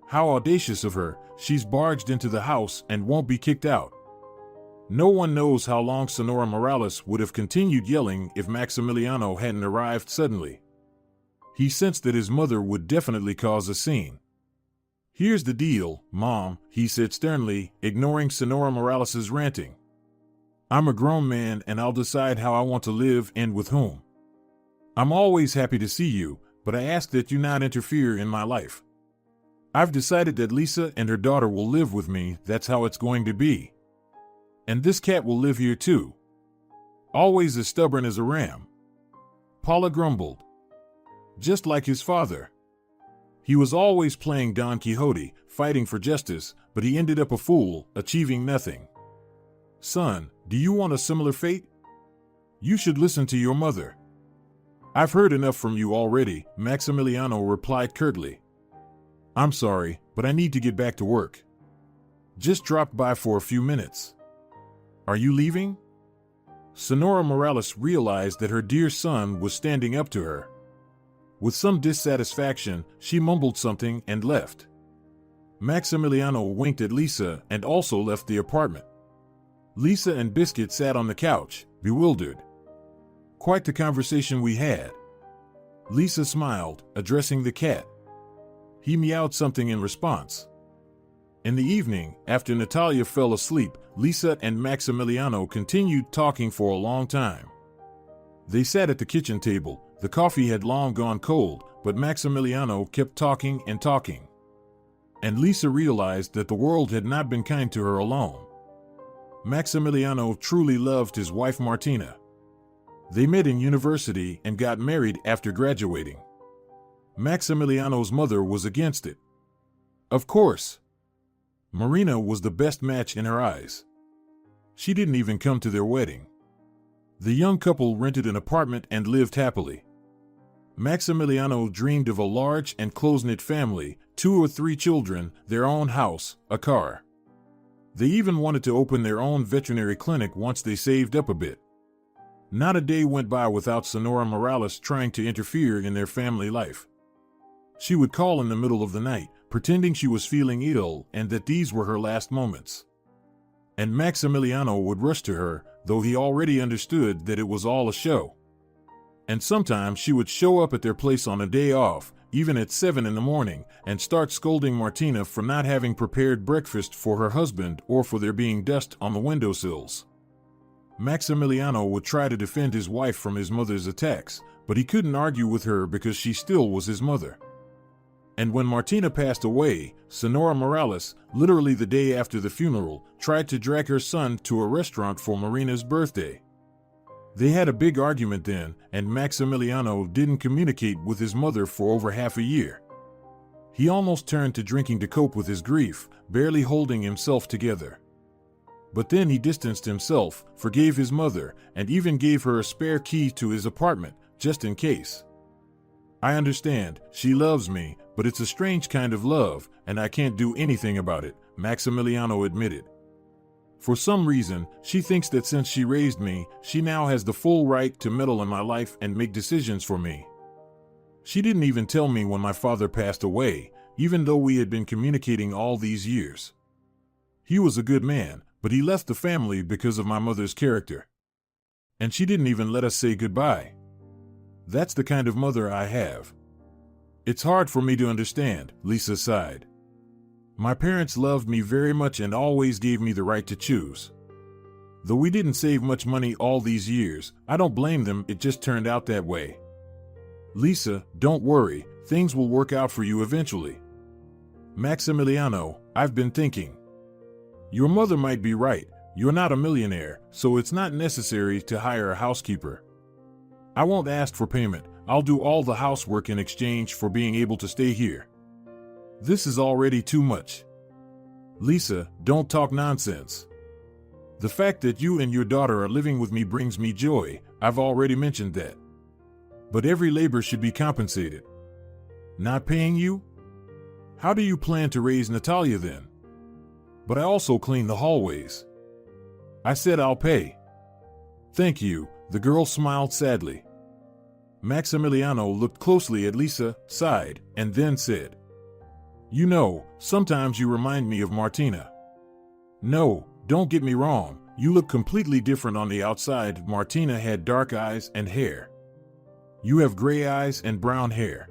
How audacious of her, she's barged into the house and won't be kicked out. No one knows how long Sonora Morales would have continued yelling if Maximiliano hadn't arrived suddenly. He sensed that his mother would definitely cause a scene. "Here's the deal, Mom," he said sternly, ignoring Sonora Morales' ranting. "I'm a grown man and I'll decide how I want to live and with whom. I'm always happy to see you, but I ask that you not interfere in my life. I've decided that Lisa and her daughter will live with me, that's how it's going to be. And this cat will live here too. Always as stubborn as a ram." Paula grumbled. Just like his father. He was always playing Don Quixote, fighting for justice, but he ended up a fool, achieving nothing. "Son, do you want a similar fate? You should listen to your mother." "I've heard enough from you already," Maximiliano replied curtly. "I'm sorry, but I need to get back to work. Just dropped by for a few minutes." "Are you leaving?" Sonora Morales realized that her dear son was standing up to her. With some dissatisfaction, she mumbled something and left. Maximiliano winked at Lisa and also left the apartment. Lisa and Biscuit sat on the couch, bewildered. "Quite the conversation we had." Lisa smiled, addressing the cat. He meowed something in response. In the evening, after Natalia fell asleep, Lisa and Maximiliano continued talking for a long time. They sat at the kitchen table. The coffee had long gone cold, but Maximiliano kept talking and talking. And Lisa realized that the world had not been kind to her alone. Maximiliano truly loved his wife Martina. They met in university and got married after graduating. Maximiliano's mother was against it. Of course. Marina was the best match in her eyes. She didn't even come to their wedding. The young couple rented an apartment and lived happily. Maximiliano dreamed of a large and close-knit family, 2 or 3 children, their own house, a car. They even wanted to open their own veterinary clinic once they saved up a bit. Not a day went by without Sonora Morales trying to interfere in their family life. She would call in the middle of the night, pretending she was feeling ill and that these were her last moments. And Maximiliano would rush to her, though he already understood that it was all a show. And sometimes she would show up at their place on a day off, even at 7 in the morning, and start scolding Martina for not having prepared breakfast for her husband or for there being dust on the windowsills. Maximiliano would try to defend his wife from his mother's attacks, but he couldn't argue with her because she still was his mother. And when Martina passed away, Sonora Morales, literally the day after the funeral, tried to drag her son to a restaurant for Marina's birthday. They had a big argument then, and Maximiliano didn't communicate with his mother for over half a year. He almost turned to drinking to cope with his grief, barely holding himself together. But then he distanced himself, forgave his mother, and even gave her a spare key to his apartment, just in case. I understand, she loves me, but it's a strange kind of love, and I can't do anything about it, Maximiliano admitted. For some reason, she thinks that since she raised me, she now has the full right to meddle in my life and make decisions for me. She didn't even tell me when my father passed away, even though we had been communicating all these years. He was a good man, but he left the family because of my mother's character. And she didn't even let us say goodbye. That's the kind of mother I have. It's hard for me to understand, Lisa sighed. My parents loved me very much and always gave me the right to choose. Though we didn't save much money all these years, I don't blame them, it just turned out that way. Lisa, don't worry, things will work out for you eventually. Maximiliano, I've been thinking. Your mother might be right, you're not a millionaire, so it's not necessary to hire a housekeeper. I won't ask for payment, I'll do all the housework in exchange for being able to stay here. This is already too much. Lisa, don't talk nonsense. The fact that you and your daughter are living with me brings me joy, I've already mentioned that. But every labor should be compensated. Not paying you? How do you plan to raise Natalia then? But I also clean the hallways. I said I'll pay. Thank you, the girl smiled sadly. Maximiliano looked closely at Lisa, sighed, and then said, You know, sometimes you remind me of Martina. No, don't get me wrong, you look completely different on the outside. Martina had dark eyes and hair. You have gray eyes and brown hair.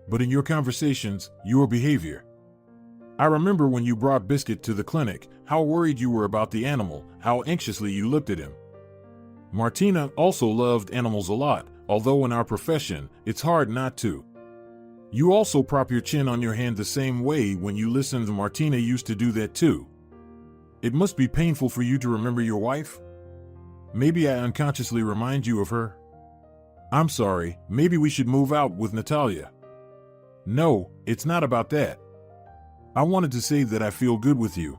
But in your conversations, your behavior. I remember when you brought Biscuit to the clinic, how worried you were about the animal, how anxiously you looked at him. Martina also loved animals a lot, although in our profession, it's hard not to. You also prop your chin on your hand the same way when you listen. Martina used to do that too. It must be painful for you to remember your wife? Maybe I unconsciously remind you of her? I'm sorry, maybe we should move out with Natalia. No, it's not about that. I wanted to say that I feel good with you.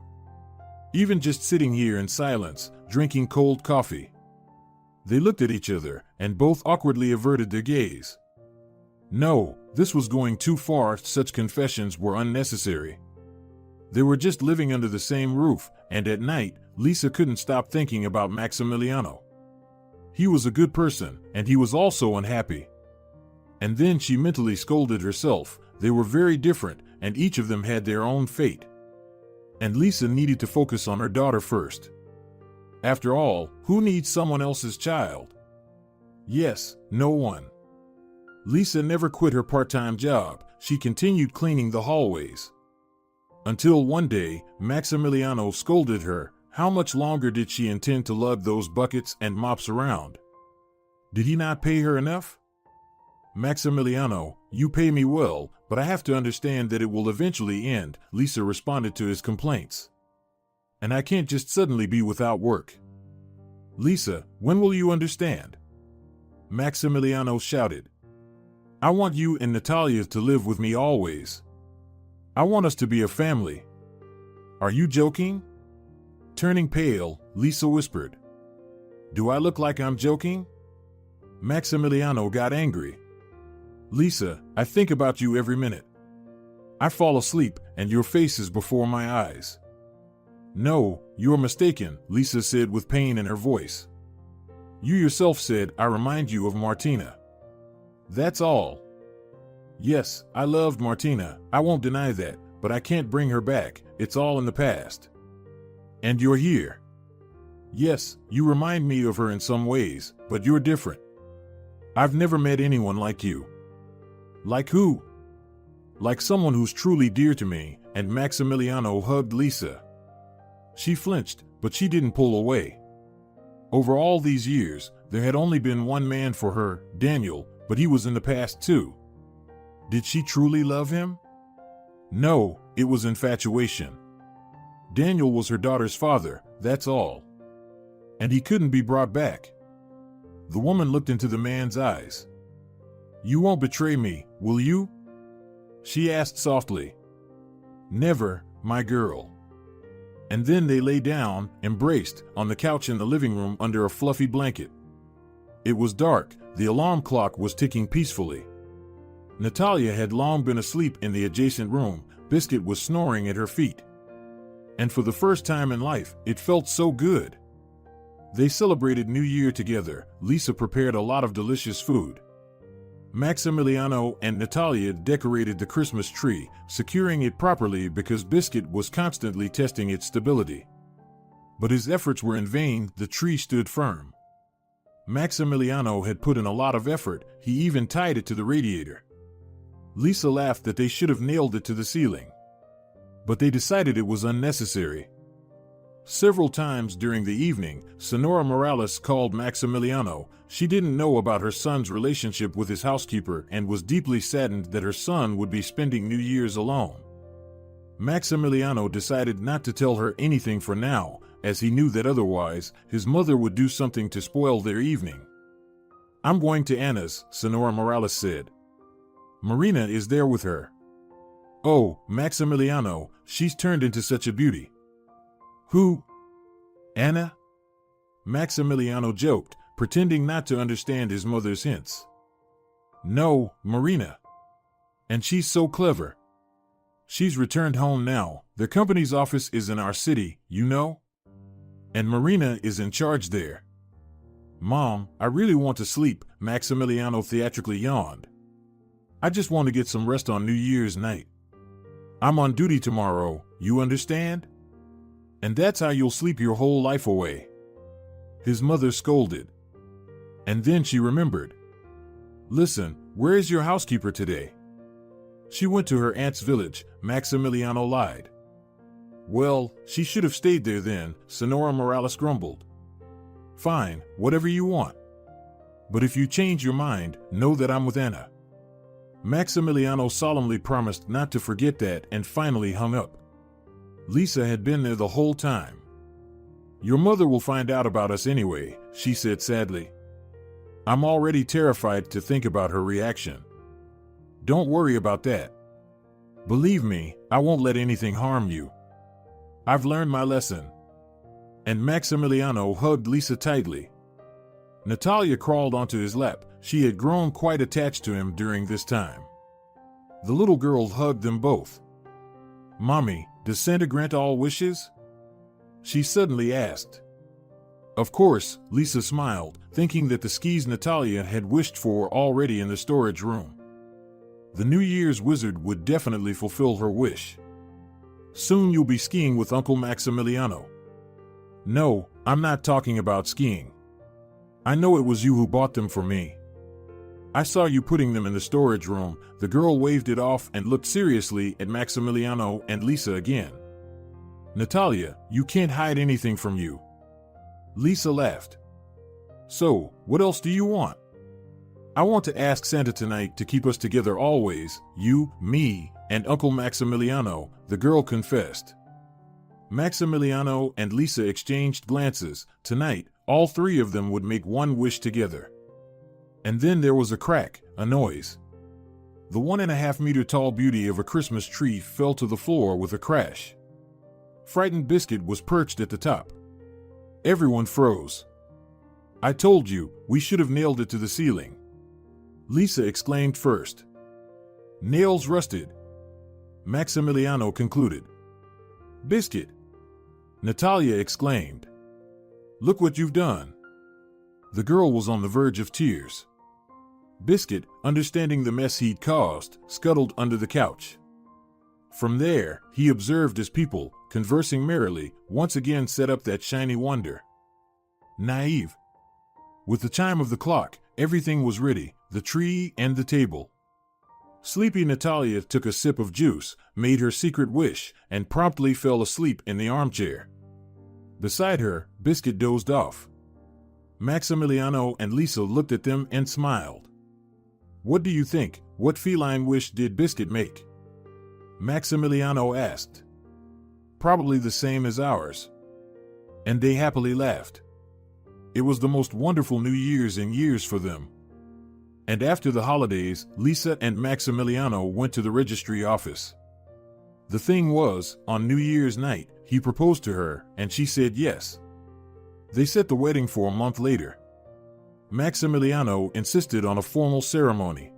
Even just sitting here in silence, drinking cold coffee. They looked at each other, and both awkwardly averted their gaze. No, this was going too far, such confessions were unnecessary. They were just living under the same roof, and at night, Lisa couldn't stop thinking about Maximiliano. He was a good person, and he was also unhappy. And then she mentally scolded herself. They were very different, and each of them had their own fate. And Lisa needed to focus on her daughter first. After all, who needs someone else's child? Yes, no one. Lisa never quit her part-time job. she continued cleaning the hallways. Until one day, Maximiliano scolded her. How much longer did she intend to lug those buckets and mops around? Did he not pay her enough? Maximiliano, you pay me well, but I have to understand that it will eventually end, Lisa responded to his complaints. And I can't just suddenly be without work. Lisa, when will you understand? Maximiliano shouted. I want you and Natalia to live with me always. I want us to be a family. Are you joking? Turning pale, Lisa whispered. Do I look like I'm joking? Maximiliano got angry. Lisa, I think about you every minute. I fall asleep, and your face is before my eyes. No, you're mistaken, Lisa said with pain in her voice. You yourself said I remind you of Martina. That's all. Yes, I loved Martina, I won't deny that, but I can't bring her back, it's all in the past. And you're here. Yes, you remind me of her in some ways, but you're different. I've never met anyone like you. Like who? Like someone who's truly dear to me, and Maximiliano hugged Lisa. She flinched, but she didn't pull away. Over all these years, there had only been one man for her, Daniel, but he was in the past too. Did she truly love him? No, it was infatuation. Daniel was her daughter's father, that's all. And he couldn't be brought back. The woman looked into the man's eyes. You won't betray me, will you? She asked softly. Never, my girl. And then they lay down, embraced, on the couch in the living room under a fluffy blanket. It was dark, the alarm clock was ticking peacefully. Natalia had long been asleep in the adjacent room, Biscuit was snoring at her feet. And for the first time in life, it felt so good. They celebrated New Year together. Lisa prepared a lot of delicious food. Maximiliano and Natalia decorated the Christmas tree, securing it properly because Biscuit was constantly testing its stability. But his efforts were in vain, the tree stood firm. Maximiliano had put in a lot of effort, he even tied it to the radiator. Lisa laughed that they should have nailed it to the ceiling. But they decided it was unnecessary. Several times during the evening, Sonora Morales called Maximiliano. She didn't know about her son's relationship with his housekeeper and was deeply saddened that her son would be spending New Year's alone. Maximiliano decided not to tell her anything for now, as he knew that otherwise, his mother would do something to spoil their evening. I'm going to Anna's, Sonora Morales said. Marina is there with her. Oh, Maximiliano, she's turned into such a beauty. Who? Anna? Maximiliano joked, pretending not to understand his mother's hints. No, Marina. And she's so clever. She's returned home now. The company's office is in our city, you know? And Marina is in charge there. Mom, I really want to sleep, Maximiliano theatrically yawned. I just want to get some rest on New Year's night. I'm on duty tomorrow, you understand? And that's how you'll sleep your whole life away. His mother scolded. And then she remembered. Listen, where is your housekeeper today? She went to her aunt's village, Maximiliano lied. Well, she should have stayed there then, Sonora Morales grumbled. Fine, whatever you want. But if you change your mind, know that I'm with Anna. Maximiliano solemnly promised not to forget that and finally hung up. Lisa had been there the whole time. Your mother will find out about us anyway, she said sadly. I'm already terrified to think about her reaction. Don't worry about that. Believe me, I won't let anything harm you. I've learned my lesson. And Maximiliano hugged Lisa tightly. Natalia crawled onto his lap. She had grown quite attached to him during this time. The little girl hugged them both. Mommy, does Santa grant all wishes? She suddenly asked. Of course, Lisa smiled, thinking that the skis Natalia had wished for were already in the storage room. The New Year's wizard would definitely fulfill her wish. Soon you'll be skiing with Uncle Maximiliano. No, I'm not talking about skiing. I know it was you who bought them for me. I saw you putting them in the storage room." The girl waved it off and looked seriously at Maximiliano and Lisa again. "Natalia, you can't hide anything from you." Lisa laughed. "So, what else do you want?" "I want to ask Santa tonight to keep us together always, you, me, and Uncle Maximiliano," the girl confessed. Maximiliano and Lisa exchanged glances. Tonight, all three of them would make one wish together. And then there was a crack, a noise. The 1.5-meter tall beauty of a Christmas tree fell to the floor with a crash. Frightened Biscuit was perched at the top. Everyone froze. "I told you, we should have nailed it to the ceiling," Lisa exclaimed first. "Nails rusted," Maximiliano concluded. "Biscuit," Natalia exclaimed. "Look what you've done." The girl was on the verge of tears. Biscuit, understanding the mess he'd caused, scuttled under the couch. From there, he observed as people, conversing merrily, once again set up that shiny wonder. Naive. With the chime of the clock, everything was ready, the tree and the table. Sleepy Natalia took a sip of juice, made her secret wish, and promptly fell asleep in the armchair. Beside her, Biscuit dozed off. Maximiliano and Lisa looked at them and smiled. "What do you think? What feline wish did Biscuit make?" Maximiliano asked. "Probably the same as ours." And they happily laughed. It was the most wonderful New Year's in years for them. And after the holidays, Lisa and Maximiliano went to the registry office. The thing was, on New Year's night, he proposed to her, and she said yes. They set the wedding for a month later. Maximiliano insisted on a formal ceremony.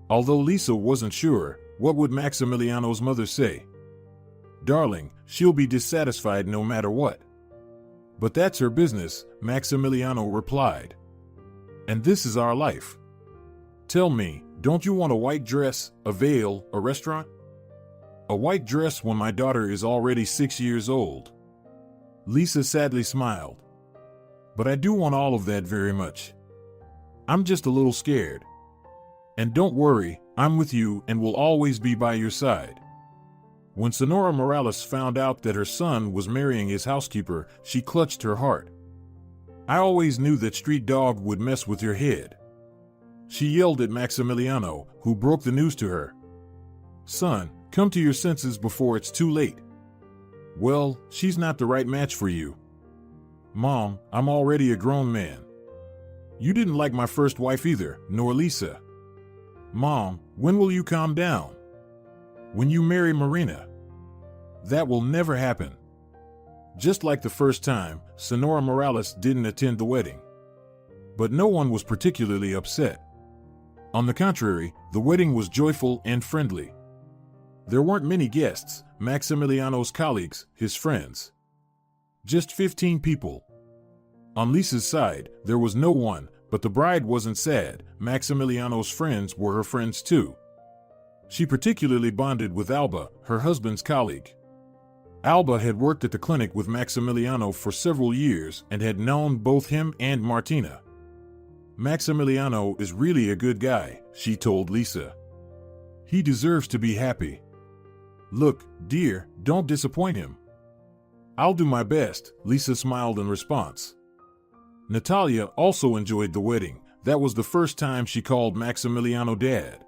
Although Lisa wasn't sure, what would Maximiliano's mother say? "Darling, she'll be dissatisfied no matter what." "But that's her business," Maximiliano replied. "And this is our life. Tell me, don't you want a white dress, a veil, a restaurant?" "A white dress when my daughter is already 6 years old." Lisa sadly smiled. "But I do want all of that very much. I'm just a little scared. And don't worry, I'm with you and will always be by your side." When Sonora Morales found out that her son was marrying his housekeeper, she clutched her heart. "I always knew that street dog would mess with your head," she yelled at Maximiliano, who broke the news to her. "Son, come to your senses before it's too late." "Well, she's not the right match for you." "Mom, I'm already a grown man." "You didn't like my first wife either, nor Lisa." "Mom, when will you calm down?" "When you marry Marina." "That will never happen." Just like the first time, Sonora Morales didn't attend the wedding. But no one was particularly upset. On the contrary, the wedding was joyful and friendly. There weren't many guests, Maximiliano's colleagues, his friends. Just 15 people. On Lisa's side, there was no one, but the bride wasn't sad. Maximiliano's friends were her friends too. She particularly bonded with Alba, her husband's colleague. Alba had worked at the clinic with Maximiliano for several years and had known both him and Martina. "Maximiliano is really a good guy," she told Lisa. "He deserves to be happy. Look, dear, don't disappoint him." "I'll do my best," Lisa smiled in response. Natalia also enjoyed the wedding. That was the first time she called Maximiliano Dad.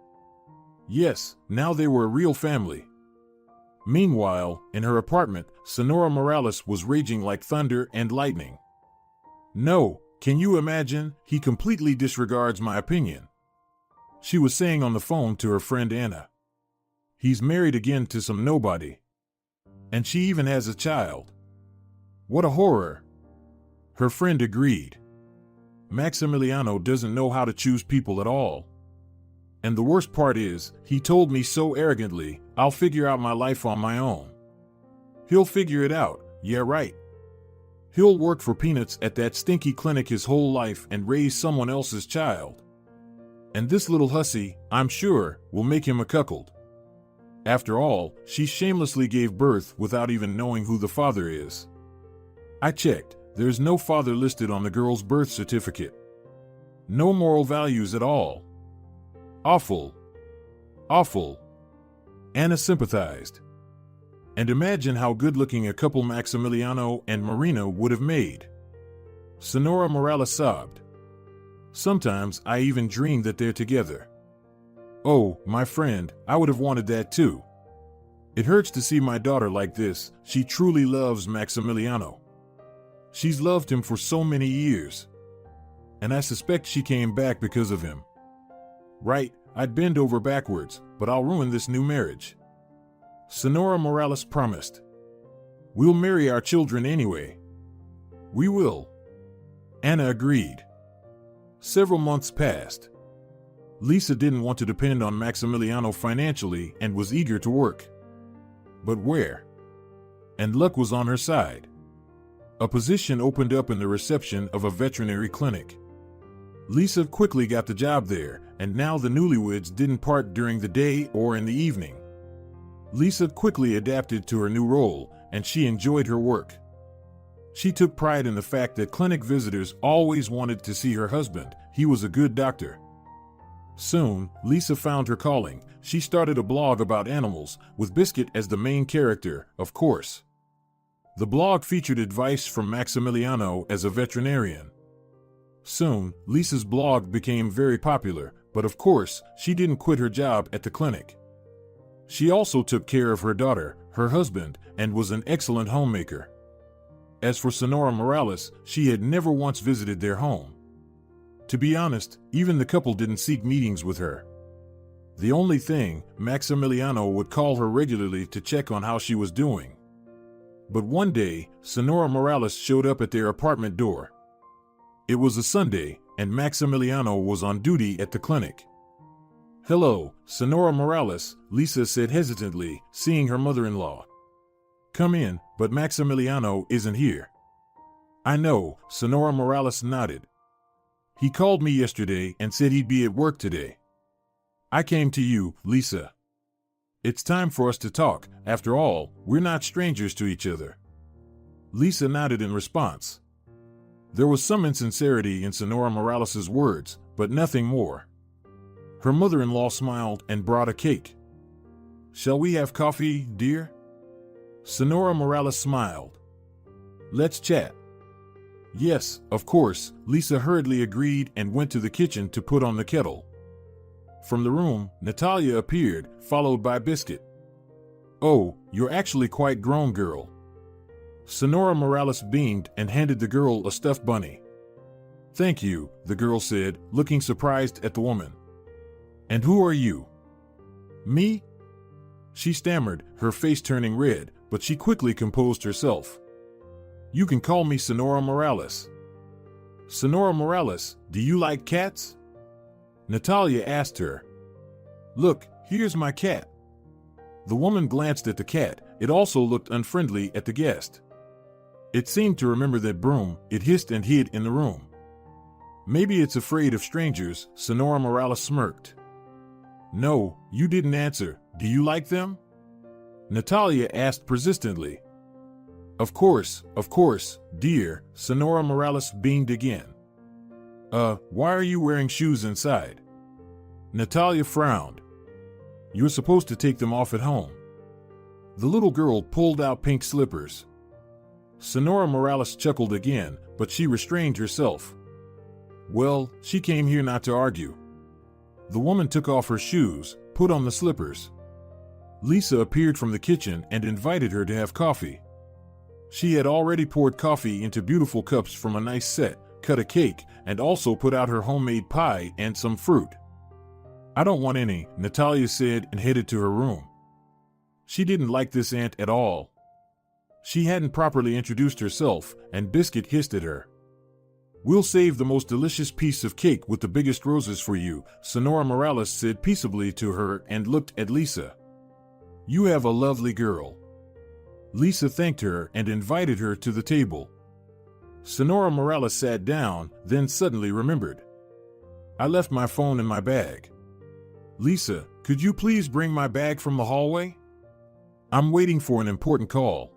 Yes, now they were a real family. Meanwhile, in her apartment, Sonora Morales was raging like thunder and lightning. "No, can you imagine? He completely disregards my opinion," she was saying on the phone to her friend Anna. "He's married again to some nobody. And she even has a child. What a horror." Her friend agreed. "Maximiliano doesn't know how to choose people at all. And the worst part is, he told me so arrogantly, 'I'll figure out my life on my own.' He'll figure it out, yeah right. He'll work for peanuts at that stinky clinic his whole life and raise someone else's child. And this little hussy, I'm sure, will make him a cuckold. After all, she shamelessly gave birth without even knowing who the father is. I checked, there's no father listed on the girl's birth certificate. No moral values at all. Awful. Awful. Anna sympathized. And imagine how good-looking a couple Maximiliano and Marina would have made. Sonora Morales sobbed. Sometimes I even dream that they're together. Oh, my friend, I would have wanted that too. It hurts to see my daughter like this. She truly loves Maximiliano. She's loved him for so many years. And I suspect she came back because of him. Right, I'd bend over backwards, but I'll ruin this new marriage. Sonora Morales promised. We'll marry our children anyway. We will. Anna agreed. Several months passed. Lisa didn't want to depend on Maximiliano financially and was eager to work. But where? And luck was on her side. A position opened up in the reception of a veterinary clinic. Lisa quickly got the job there, and now the newlyweds didn't part during the day or in the evening. Lisa quickly adapted to her new role, and she enjoyed her work. She took pride in the fact that clinic visitors always wanted to see her husband. He was a good doctor. Soon, Lisa found her calling. She started a blog about animals, with Biscuit as the main character, of course. The blog featured advice from Maximiliano as a veterinarian. Soon, Lisa's blog became very popular, but of course, she didn't quit her job at the clinic. She also took care of her daughter, her husband, and was an excellent homemaker. As for Sonora Morales, she had never once visited their home. To be honest, even the couple didn't seek meetings with her. The only thing, Maximiliano would call her regularly to check on how she was doing. But one day, Sonora Morales showed up at their apartment door. It was a Sunday, and Maximiliano was on duty at the clinic. Hello, Sonora Morales, Lisa said hesitantly, seeing her mother-in-law. Come in, but Maximiliano isn't here. I know, Sonora Morales nodded. He called me yesterday and said he'd be at work today. I came to you, Lisa. It's time for us to talk. After all, we're not strangers to each other. Lisa nodded in response. There was some insincerity in Sonora Morales' words, but nothing more. Her mother-in-law smiled and brought a cake. Shall we have coffee, dear? Sonora Morales smiled. Let's chat. Yes, of course, Lisa hurriedly agreed and went to the kitchen to put on the kettle. From the room, Natalia appeared, followed by Biscuit. Oh, you're actually quite grown, girl. Sonora Morales beamed and handed the girl a stuffed bunny. Thank you, the girl said, looking surprised at the woman. And who are you? Me? She stammered, her face turning red, but she quickly composed herself. You can call me Sonora Morales. Sonora Morales, do you like cats? Natalia asked her. Look, here's my cat. The woman glanced at the cat. It also looked unfriendly at the guest. It seemed to remember that broom. It hissed and hid in the room. Maybe it's afraid of strangers, Sonora Morales smirked. No, you didn't answer. Do you like them? Natalia asked persistently. Of course, dear, Sonora Morales beamed again. Why are you wearing shoes inside? Natalia frowned. You're supposed to take them off at home. The little girl pulled out pink slippers. Sonora Morales chuckled again, but she restrained herself. Well, she came here not to argue. The woman took off her shoes, put on the slippers. Lisa appeared from the kitchen and invited her to have coffee. She had already poured coffee into beautiful cups from a nice set, cut a cake, and also put out her homemade pie and some fruit. I don't want any, Natalia said and headed to her room. She didn't like this aunt at all. She hadn't properly introduced herself, and Biscuit hissed at her. We'll save the most delicious piece of cake with the biggest roses for you, Sonora Morales said peaceably to her and looked at Lisa. You have a lovely girl. Lisa thanked her and invited her to the table. Sonora Morales sat down, then suddenly remembered. I left my phone in my bag. Lisa, could you please bring my bag from the hallway? I'm waiting for an important call.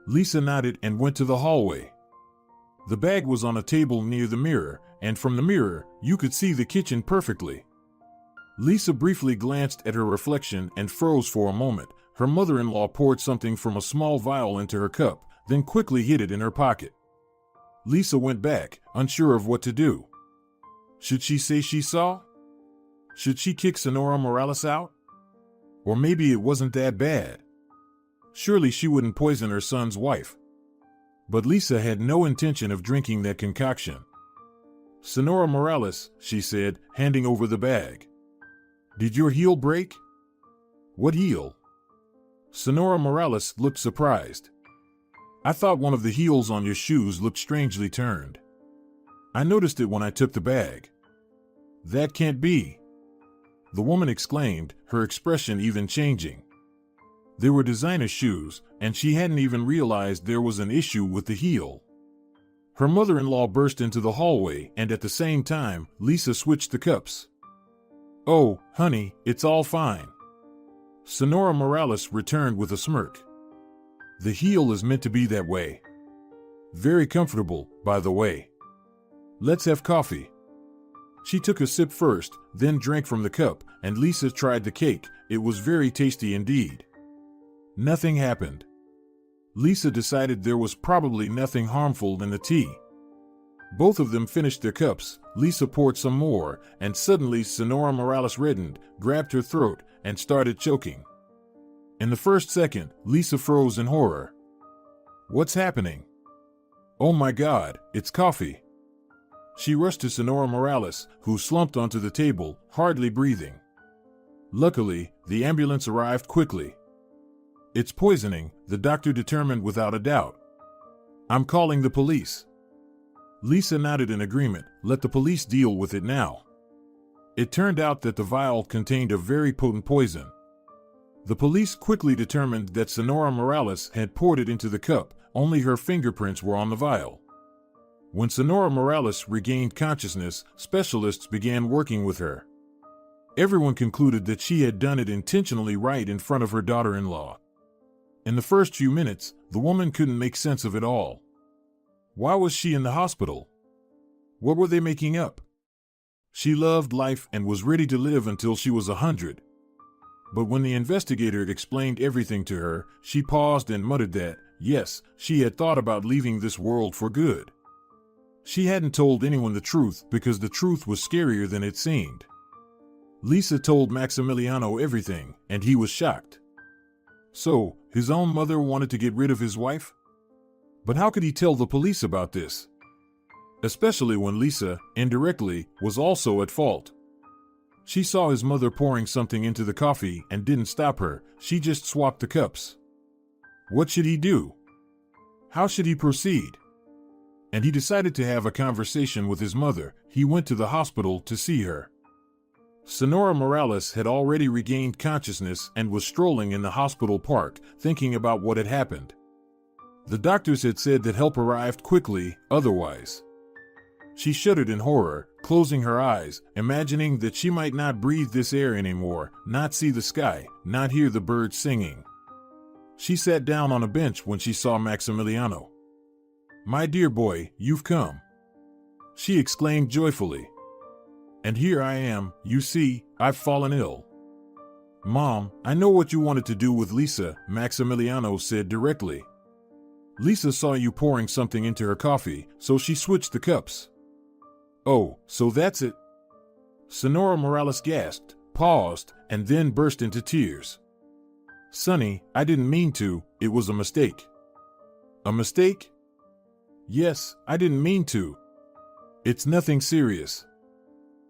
Lisa nodded and went to the hallway. The bag was on a table near the mirror, and from the mirror, you could see the kitchen perfectly. Lisa briefly glanced at her reflection and froze for a moment. Her mother-in-law poured something from a small vial into her cup, then quickly hid it in her pocket. Lisa went back, unsure of what to do. Should she say she saw? Should she kick Sonora Morales out? Or maybe it wasn't that bad. Surely she wouldn't poison her son's wife. But Lisa had no intention of drinking that concoction. Sonora Morales, she said, handing over the bag. Did your heel break? What heel? Sonora Morales looked surprised. I thought one of the heels on your shoes looked strangely turned. I noticed it when I took the bag. That can't be. The woman exclaimed, her expression even changing. They were designer shoes, and she hadn't even realized there was an issue with the heel. Her mother-in-law burst into the hallway, and at the same time, Lisa switched the cups. Oh, honey, it's all fine. Sonora Morales returned with a smirk. The heel is meant to be that way. Very comfortable, by the way. Let's have coffee. She took a sip first, then drank from the cup, and Lisa tried the cake. It was very tasty indeed. Nothing happened. Lisa decided there was probably nothing harmful in the tea. Both of them finished their cups. Lisa poured some more, and suddenly Sonora Morales reddened, grabbed her throat, and started choking. In the first second, Lisa froze in horror. What's happening? Oh my God, it's coffee. She rushed to Sonora Morales, who slumped onto the table, hardly breathing. Luckily, the ambulance arrived quickly. It's poisoning, the doctor determined without a doubt. I'm calling the police. Lisa nodded in agreement. Let the police deal with it now. It turned out that the vial contained a very potent poison. The police quickly determined that Sonora Morales had poured it into the cup. Only her fingerprints were on the vial. When Sonora Morales regained consciousness, specialists began working with her. Everyone concluded that she had done it intentionally right in front of her daughter-in-law. In the first few minutes, the woman couldn't make sense of it all. Why was she in the hospital? What were they making up? She loved life and was ready to live until she was 100. But when the investigator explained everything to her, she paused and muttered that, yes, she had thought about leaving this world for good. She hadn't told anyone the truth because the truth was scarier than it seemed. Lisa told Maximiliano everything, and he was shocked. So, his own mother wanted to get rid of his wife? But how could he tell the police about this? Especially when Lisa, indirectly, was also at fault. She saw his mother pouring something into the coffee and didn't stop her, she just swapped the cups. What should he do? How should he proceed? And he decided to have a conversation with his mother. He went to the hospital to see her. Sonora Morales had already regained consciousness and was strolling in the hospital park, thinking about what had happened. The doctors had said that help arrived quickly, otherwise. She shuddered in horror, closing her eyes, imagining that she might not breathe this air anymore, not see the sky, not hear the birds singing. She sat down on a bench when she saw Maximiliano. "My dear boy, you've come," she exclaimed joyfully. "And here I am, you see, I've fallen ill." "Mom, I know what you wanted to do with Lisa," Maximiliano said directly. "Lisa saw you pouring something into her coffee, so she switched the cups." "Oh, so that's it?" Sonora Morales gasped, paused, and then burst into tears. "Sonny, I didn't mean to, it was a mistake." "A mistake?" "Yes, I didn't mean to. It's nothing serious.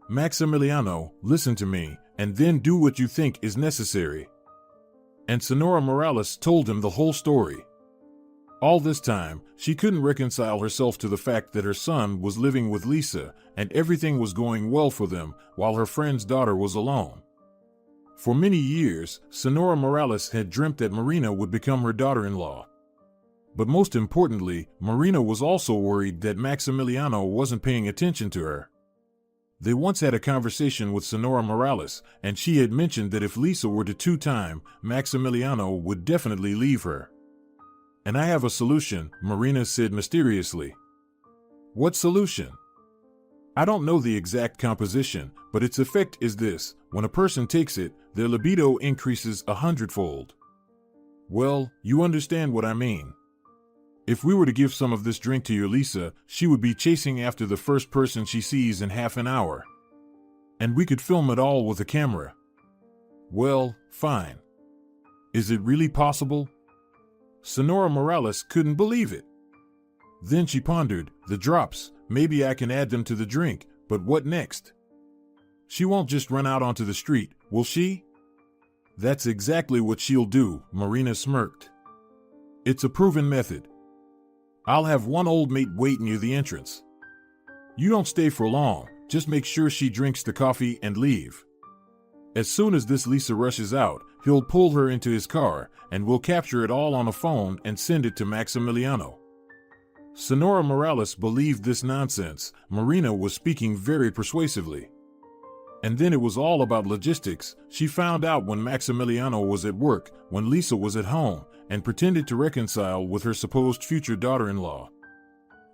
Maximiliano, listen to me, and then do what you think is necessary." And Sonora Morales told him the whole story. All this time, she couldn't reconcile herself to the fact that her son was living with Lisa, and everything was going well for them, while her friend's daughter was alone. For many years, Sonora Morales had dreamt that Marina would become her daughter-in-law. But most importantly, Marina was also worried that Maximiliano wasn't paying attention to her. They once had a conversation with Sonora Morales, and she had mentioned that if Lisa were to two-time, Maximiliano would definitely leave her. "And I have a solution," Marina said mysteriously. "What solution?" "I don't know the exact composition, but its effect is this. When a person takes it, their libido increases 100-fold. Well, you understand what I mean. If we were to give some of this drink to your Lisa, she would be chasing after the first person she sees in half an hour. And we could film it all with a camera. Well, fine. Is it really possible? Sonora Morales couldn't believe it. Then she pondered, the drops, maybe I can add them to the drink, but what next? She won't just run out onto the street, will she? That's exactly what she'll do, Marina smirked. It's a proven method. I'll have one old mate wait near the entrance. You don't stay for long, just make sure she drinks the coffee and leave. As soon as this Lisa rushes out, he'll pull her into his car, and we'll capture it all on a phone and send it to Maximiliano. Sonora Morales believed this nonsense. Marina was speaking very persuasively. And then it was all about logistics. She found out when Maximiliano was at work, when Lisa was at home, and pretended to reconcile with her supposed future daughter-in-law.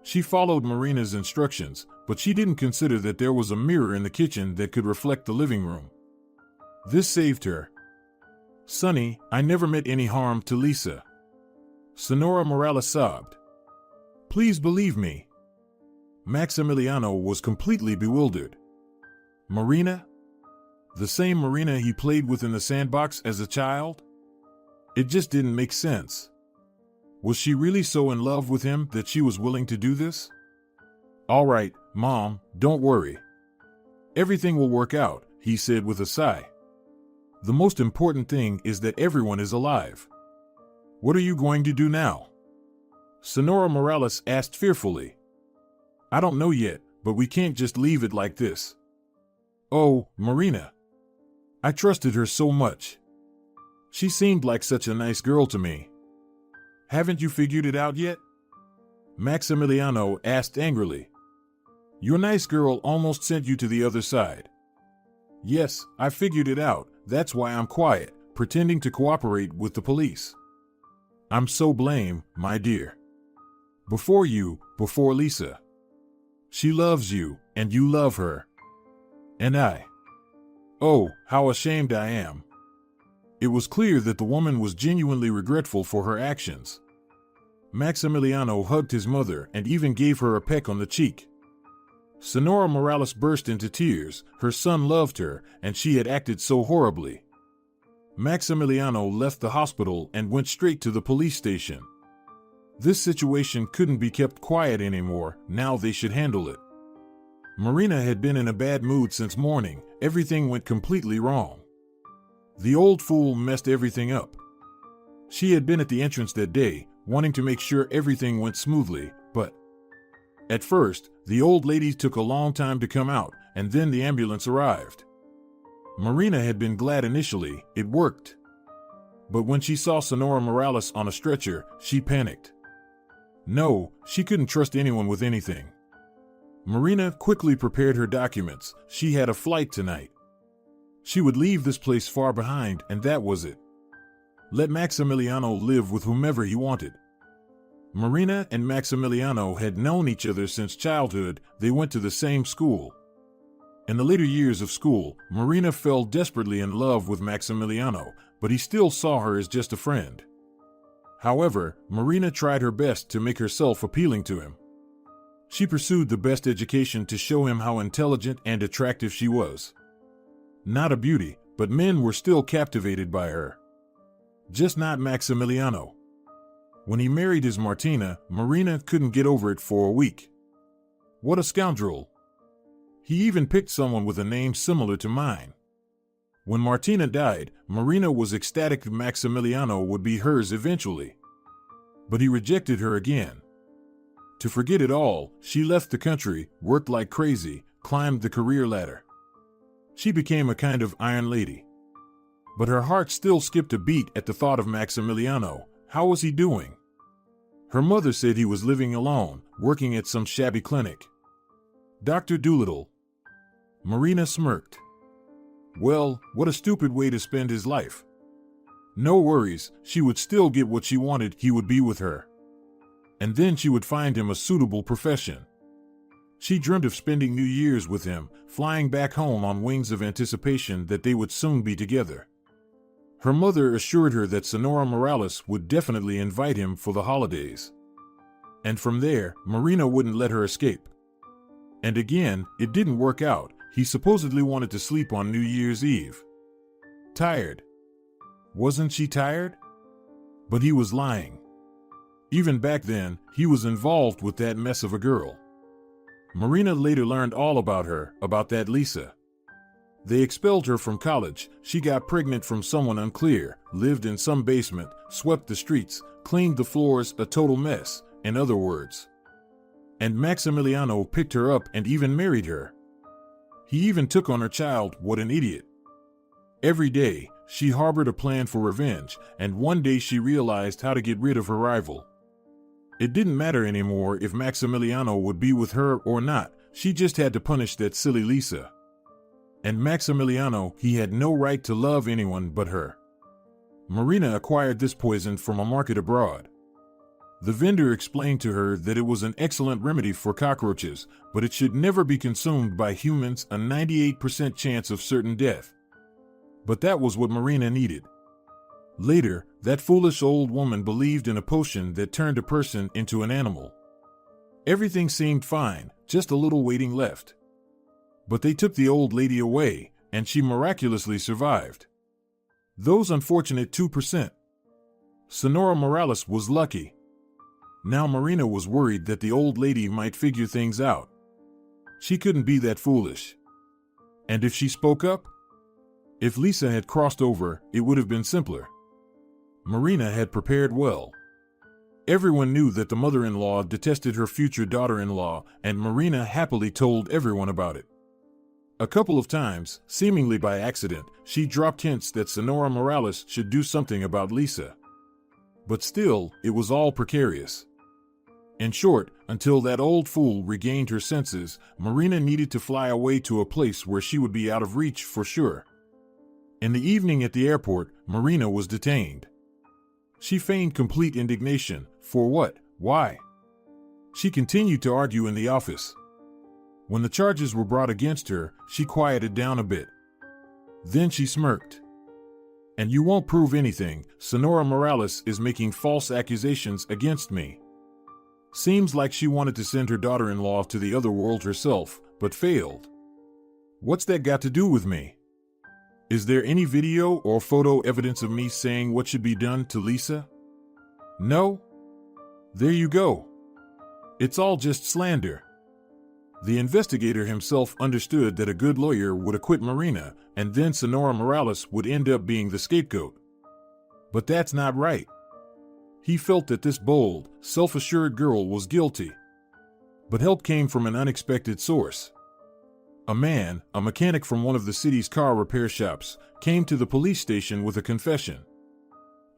She followed Marina's instructions, but she didn't consider that there was a mirror in the kitchen that could reflect the living room. This saved her. Sonny, I never meant any harm to Lisa. Sonora Morales sobbed. Please believe me. Maximiliano was completely bewildered. Marina? The same Marina he played with in the sandbox as a child? It just didn't make sense. Was she really so in love with him that she was willing to do this? All right, Mom, don't worry. Everything will work out, he said with a sigh. The most important thing is that everyone is alive. What are you going to do now? Sonora Morales asked fearfully. I don't know yet, but we can't just leave it like this. Oh, Marina. I trusted her so much. She seemed like such a nice girl to me. Haven't you figured it out yet? Maximiliano asked angrily. Your nice girl almost sent you to the other side. Yes, I figured it out. That's why I'm quiet, pretending to cooperate with the police. I'm so blame, my dear. Before you, before Lisa. She loves you, and you love her. And I. Oh, how ashamed I am. It was clear that the woman was genuinely regretful for her actions. Maximiliano hugged his mother and even gave her a peck on the cheek. Sonora Morales burst into tears. Her son loved her, and she had acted so horribly. Maximiliano left the hospital and went straight to the police station. This situation couldn't be kept quiet anymore. Now they should handle it. Marina had been in a bad mood since morning. Everything went completely wrong. The old fool messed everything up. She had been at the entrance that day, wanting to make sure everything went smoothly, but at first, the old lady took a long time to come out, and then the ambulance arrived. Marina had been glad initially. It worked. But when she saw Sonora Morales on a stretcher, she panicked. No, she couldn't trust anyone with anything. Marina quickly prepared her documents. She had a flight tonight. She would leave this place far behind, and that was it. Let Maximiliano live with whomever he wanted. Marina and Maximiliano had known each other since childhood. They went to the same school. In the later years of school, Marina fell desperately in love with Maximiliano, but he still saw her as just a friend. However, Marina tried her best to make herself appealing to him. She pursued the best education to show him how intelligent and attractive she was. Not a beauty, but men were still captivated by her. Just not Maximiliano. When he married his Martina, Marina couldn't get over it for a week. What a scoundrel. He even picked someone with a name similar to mine. When Martina died, Marina was ecstatic that Maximiliano would be hers eventually. But he rejected her again. To forget it all, she left the country, worked like crazy, climbed the career ladder. She became a kind of iron lady. But her heart still skipped a beat at the thought of Maximiliano. How was he doing? Her mother said he was living alone, working at some shabby clinic. Dr. Doolittle. Marina smirked. Well, what a stupid way to spend his life. No worries, she would still get what she wanted. He would be with her. And then she would find him a suitable profession. She dreamt of spending New Year's with him, flying back home on wings of anticipation that they would soon be together. Her mother assured her that Sonora Morales would definitely invite him for the holidays. And from there, Marina wouldn't let her escape. And again, it didn't work out. He supposedly wanted to sleep on New Year's Eve. Tired. Wasn't she tired? But he was lying. Even back then, he was involved with that mess of a girl. Marina later learned all about her, about that Lisa. They expelled her from college, she got pregnant from someone unclear, lived in some basement, swept the streets, cleaned the floors, a total mess, in other words. And Maximiliano picked her up and even married her. He even took on her child, what an idiot. Every day, she harbored a plan for revenge, and one day she realized how to get rid of her rival. It didn't matter anymore if Maximiliano would be with her or not, she just had to punish that silly Lisa. And Maximiliano, he had no right to love anyone but her. Marina acquired this poison from a market abroad. The vendor explained to her that it was an excellent remedy for cockroaches, but it should never be consumed by humans, a 98% chance of certain death. But that was what Marina needed. Later, that foolish old woman believed in a potion that turned a person into an animal. Everything seemed fine, just a little waiting left. But they took the old lady away, and she miraculously survived. Those unfortunate 2%. Sonora Morales was lucky. Now Marina was worried that the old lady might figure things out. She couldn't be that foolish. And if she spoke up? If Lisa had crossed over, it would have been simpler. Marina had prepared well. Everyone knew that the mother-in-law detested her future daughter-in-law, and Marina happily told everyone about it. A couple of times, seemingly by accident, she dropped hints that Sonora Morales should do something about Lisa. But still, it was all precarious. In short, until that old fool regained her senses, Marina needed to fly away to a place where she would be out of reach for sure. In the evening at the airport, Marina was detained. She feigned complete indignation. For what? Why? She continued to argue in the office. When the charges were brought against her, she quieted down a bit. Then she smirked. And you won't prove anything. Sonora Morales is making false accusations against me. Seems like she wanted to send her daughter-in-law to the other world herself, but failed. What's that got to do with me? Is there any video or photo evidence of me saying what should be done to Lisa? No? There you go. It's all just slander. The investigator himself understood that a good lawyer would acquit Marina, and then Sonora Morales would end up being the scapegoat. But that's not right. He felt that this bold, self-assured girl was guilty. But help came from an unexpected source. A man, a mechanic from one of the city's car repair shops, came to the police station with a confession.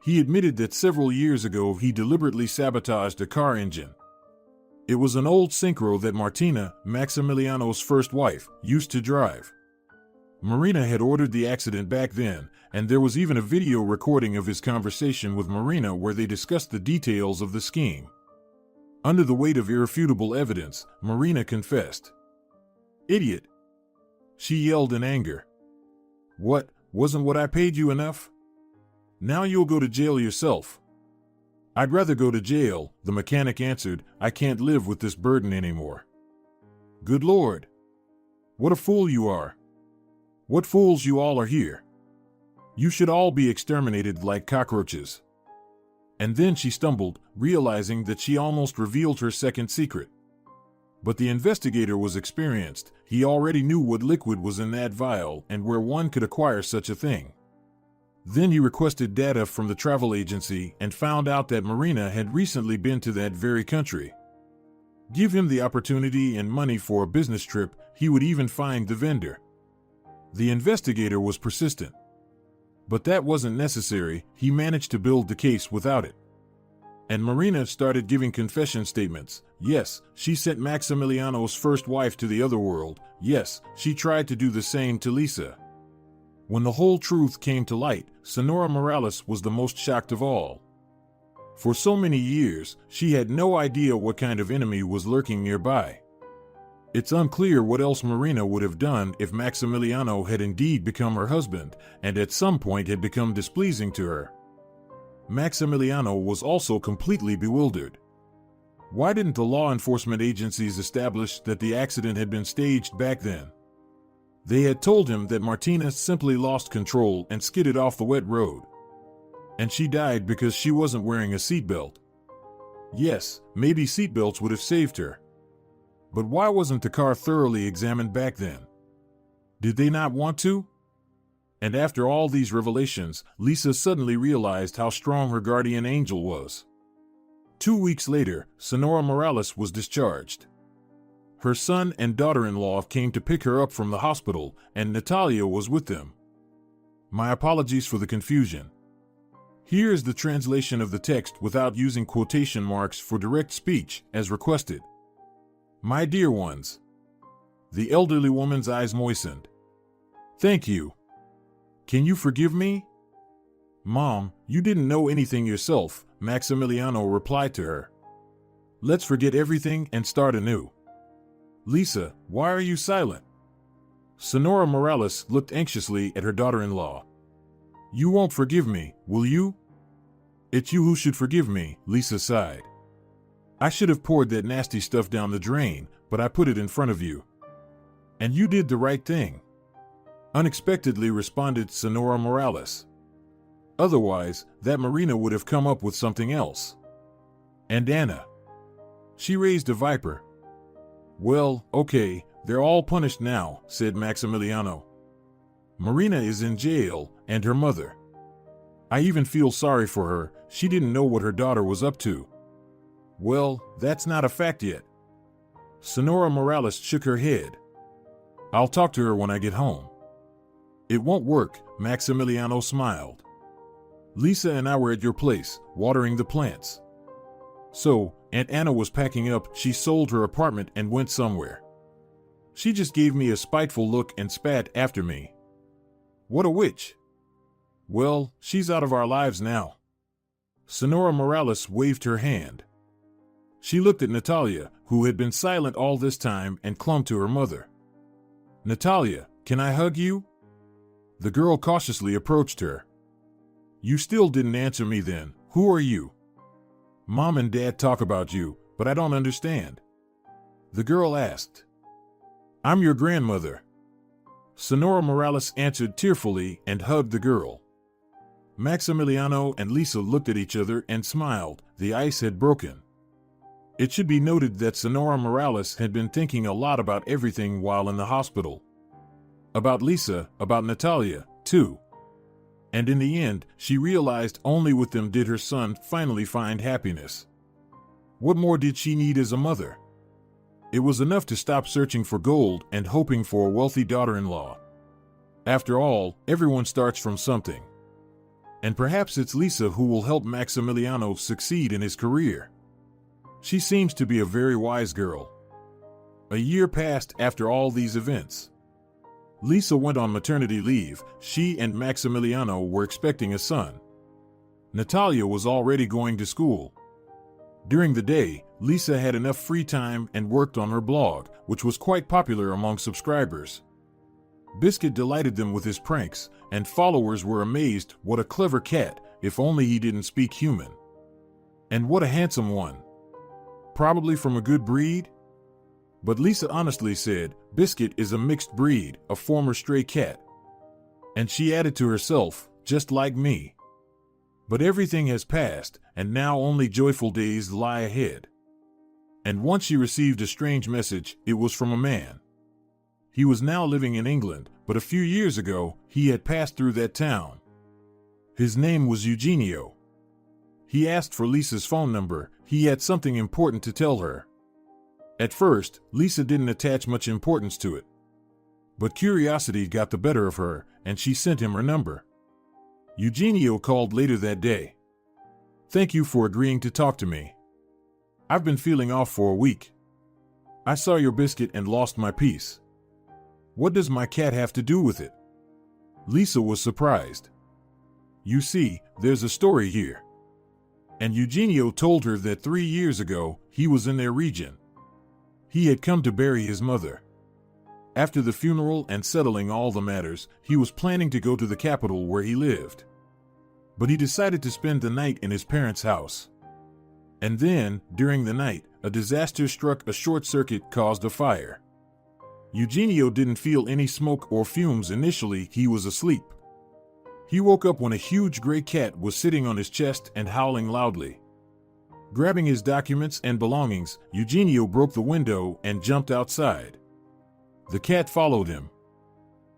He admitted that several years ago he deliberately sabotaged a car engine. It was an old Synchro that Martina, Maximiliano's first wife, used to drive. Marina had ordered the accident back then, and there was even a video recording of his conversation with Marina where they discussed the details of the scheme. Under the weight of irrefutable evidence, Marina confessed. "Idiot!" she yelled in anger. "What, wasn't what I paid you enough? Now you'll go to jail yourself." "I'd rather go to jail," the mechanic answered. "I can't live with this burden anymore." Good Lord! What a fool you are! What fools you all are here! You should all be exterminated like cockroaches. And then she stumbled, realizing that she almost revealed her second secret. But the investigator was experienced. He already knew what liquid was in that vial and where one could acquire such a thing. Then he requested data from the travel agency and found out that Marina had recently been to that very country. Give him the opportunity and money for a business trip, he would even find the vendor. The investigator was persistent. But that wasn't necessary, he managed to build the case without it. And Marina started giving confession statements. Yes, she sent Maximiliano's first wife to the other world. Yes, she tried to do the same to Lisa. When the whole truth came to light, Sonora Morales was the most shocked of all. For so many years, she had no idea what kind of enemy was lurking nearby. It's unclear what else Marina would have done if Maximiliano had indeed become her husband and at some point had become displeasing to her. Maximiliano was also completely bewildered. Why didn't the law enforcement agencies establish that the accident had been staged back then? They had told him that Martina simply lost control and skidded off the wet road. And she died because she wasn't wearing a seatbelt. Yes, maybe seatbelts would have saved her. But why wasn't the car thoroughly examined back then? Did they not want to? And after all these revelations, Lisa suddenly realized how strong her guardian angel was. 2 weeks later, Sonora Morales was discharged. Her son and daughter-in-law came to pick her up from the hospital, and Natalia was with them. My apologies for the confusion. Here is the translation of the text without using quotation marks for direct speech, as requested. My dear ones. The elderly woman's eyes moistened. Thank you. Can you forgive me? Mom, you didn't know anything yourself, Maximiliano replied to her. Let's forget everything and start anew. Lisa, why are you silent? Sonora Morales looked anxiously at her daughter-in-law. You won't forgive me, will you? It's you who should forgive me, Lisa sighed. I should have poured that nasty stuff down the drain, but I put it in front of you. And you did the right thing. Unexpectedly responded Sonora Morales. Otherwise, that Marina would have come up with something else. And Anna. She raised a viper. Well, okay, they're all punished now, said Maximiliano. Marina is in jail, and her mother. I even feel sorry for her, she didn't know what her daughter was up to. Well, that's not a fact yet. Sonora Morales shook her head. I'll talk to her when I get home. It won't work, Maximiliano smiled. Lisa and I were at your place, watering the plants. So, Aunt Anna was packing up, she sold her apartment and went somewhere. She just gave me a spiteful look and spat after me. What a witch. Well, she's out of our lives now. Sonora Morales waved her hand. She looked at Natalia, who had been silent all this time, and clung to her mother. Natalia, can I hug you? The girl cautiously approached her. You still didn't answer me then. Who are you? Mom and Dad talk about you, but I don't understand. The girl asked. I'm your grandmother. Sonora Morales answered tearfully and hugged the girl. Maximiliano and Lisa looked at each other and smiled. The ice had broken. It should be noted that Sonora Morales had been thinking a lot about everything while in the hospital. About Lisa, about Natalia, too. And in the end, she realized only with them did her son finally find happiness. What more did she need as a mother? It was enough to stop searching for gold and hoping for a wealthy daughter-in-law. After all, everyone starts from something. And perhaps it's Lisa who will help Maximiliano succeed in his career. She seems to be a very wise girl. A year passed after all these events. Lisa went on maternity leave. She and Maximiliano were expecting a son. Natalia was already going to school. During the day, Lisa had enough free time and worked on her blog, which was quite popular among subscribers. Biscuit delighted them with his pranks, and followers were amazed. What a clever cat, if only he didn't speak human. And what a handsome one. Probably from a good breed? But Lisa honestly said, Biscuit is a mixed breed, a former stray cat. And she added to herself, just like me. But everything has passed, and now only joyful days lie ahead. And once she received a strange message. It was from a man. He was now living in England, but a few years ago, he had passed through that town. His name was Eugenio. He asked for Lisa's phone number. He had something important to tell her. At first, Lisa didn't attach much importance to it. But curiosity got the better of her, and she sent him her number. Eugenio called later that day. Thank you for agreeing to talk to me. I've been feeling off for a week. I saw your biscuit and lost my peace. What does my cat have to do with it? Lisa was surprised. You see, there's a story here. And Eugenio told her that 3 years ago, he was in their region. He had come to bury his mother. After the funeral and settling all the matters, he was planning to go to the capital where he lived. But he decided to spend the night in his parents' house. And then, during the night, a disaster struck. A short circuit caused a fire. Eugenio didn't feel any smoke or fumes initially. He was asleep. He woke up when a huge gray cat was sitting on his chest and howling loudly. Grabbing his documents and belongings, Eugenio broke the window and jumped outside. The cat followed him.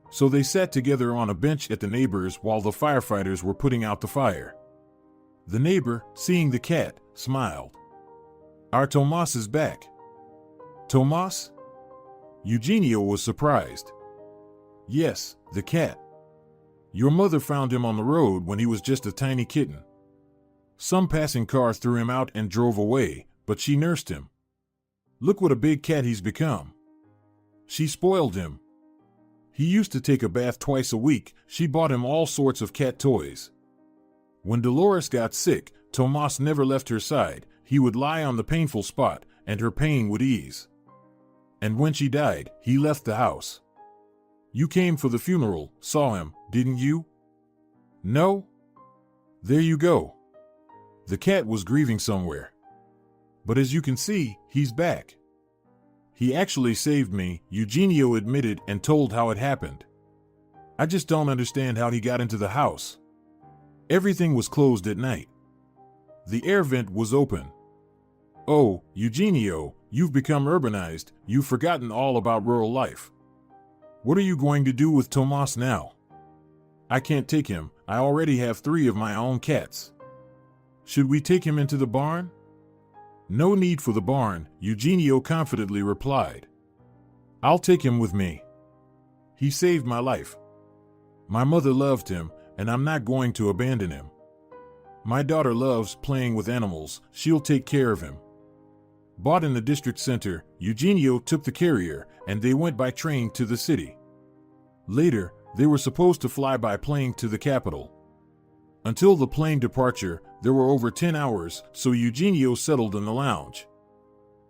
So they sat together on a bench at the neighbor's while the firefighters were putting out the fire. The neighbor, seeing the cat, smiled. "Our Tomas is back." "Tomas?" Eugenio was surprised. "Yes, the cat. Your mother found him on the road when he was just a tiny kitten. Some passing car threw him out and drove away, but she nursed him. Look what a big cat he's become. She spoiled him. He used to take a bath twice a week. She bought him all sorts of cat toys. When Dolores got sick, Tomas never left her side. He would lie on the painful spot, and her pain would ease. And when she died, he left the house. You came for the funeral, saw him, didn't you?" "No?" "There you go. The cat was grieving somewhere. But as you can see, he's back. He actually saved me," Eugenio admitted and told how it happened. "I just don't understand how he got into the house. Everything was closed at night. The air vent was open. Oh, Eugenio, you've become urbanized. You've forgotten all about rural life. What are you going to do with Tomas now?" "I can't take him. I already have 3 of my own cats." "Should we take him into the barn?" "No need for the barn," Eugenio confidently replied. "I'll take him with me. He saved my life. My mother loved him, and I'm not going to abandon him. My daughter loves playing with animals. She'll take care of him." Bought in the district center, Eugenio took the carrier, and they went by train to the city. Later, they were supposed to fly by plane to the capital. Until the plane departure, there were over 10 hours, so Eugenio settled in the lounge.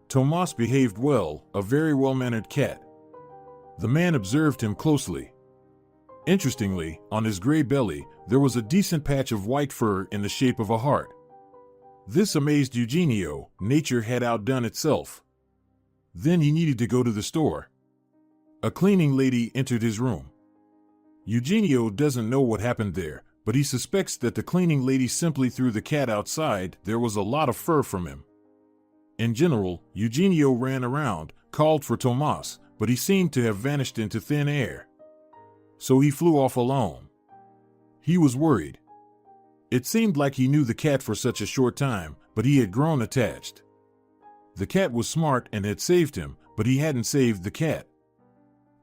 Tomas behaved well, a very well-mannered cat. The man observed him closely. Interestingly, on his gray belly, there was a decent patch of white fur in the shape of a heart. This amazed Eugenio. Nature had outdone itself. Then he needed to go to the store. A cleaning lady entered his room. Eugenio doesn't know what happened there, but he suspects that the cleaning lady simply threw the cat outside. There was a lot of fur from him. In general, Eugenio ran around, called for Tomas, but he seemed to have vanished into thin air. So he flew off alone. He was worried. It seemed like he knew the cat for such a short time, but he had grown attached. The cat was smart and had saved him, but he hadn't saved the cat.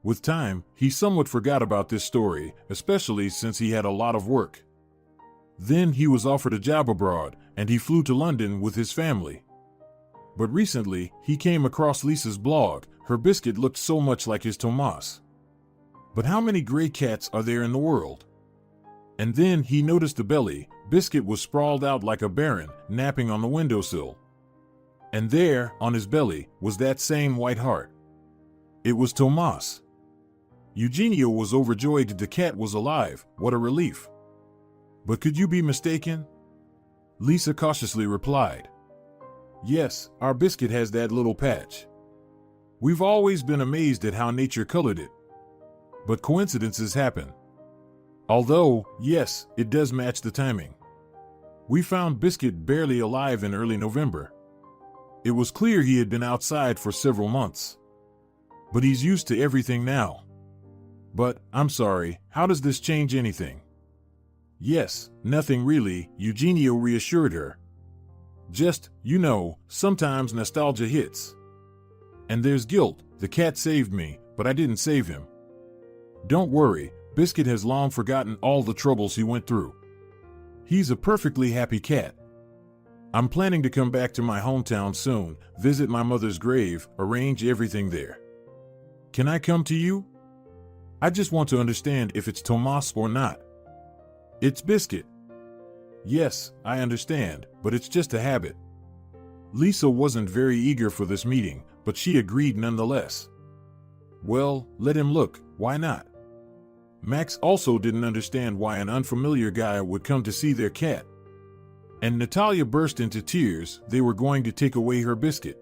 With time, he somewhat forgot about this story, especially since he had a lot of work. Then he was offered a job abroad, and he flew to London with his family. But recently, he came across Lisa's blog. Her biscuit looked so much like his Tomas. But how many gray cats are there in the world? And then he noticed the belly. Biscuit was sprawled out like a baron, napping on the windowsill. And there, on his belly, was that same white heart. It was Tomas. Eugenio was overjoyed that the cat was alive. What a relief. "But could you be mistaken?" Lisa cautiously replied. "Yes, our biscuit has that little patch. We've always been amazed at how nature colored it. But coincidences happen. Although, yes, it does match the timing. We found Biscuit barely alive in early November. It was clear he had been outside for several months. But he's used to everything now. But, I'm sorry, how does this change anything?" "Yes, nothing really," Eugenio reassured her. "Just, sometimes nostalgia hits. And there's guilt. The cat saved me, but I didn't save him. Don't worry, Biscuit has long forgotten all the troubles he went through. He's a perfectly happy cat. I'm planning to come back to my hometown soon, visit my mother's grave, arrange everything there. Can I come to you? I just want to understand if it's Tomas or not." "It's Biscuit." "Yes, I understand, but it's just a habit. Lisa wasn't very eager for this meeting, but she agreed nonetheless. Well, let him look, why not? Max also didn't understand why an unfamiliar guy would come to see their cat. And Natalia burst into tears. They were going to take away her biscuit.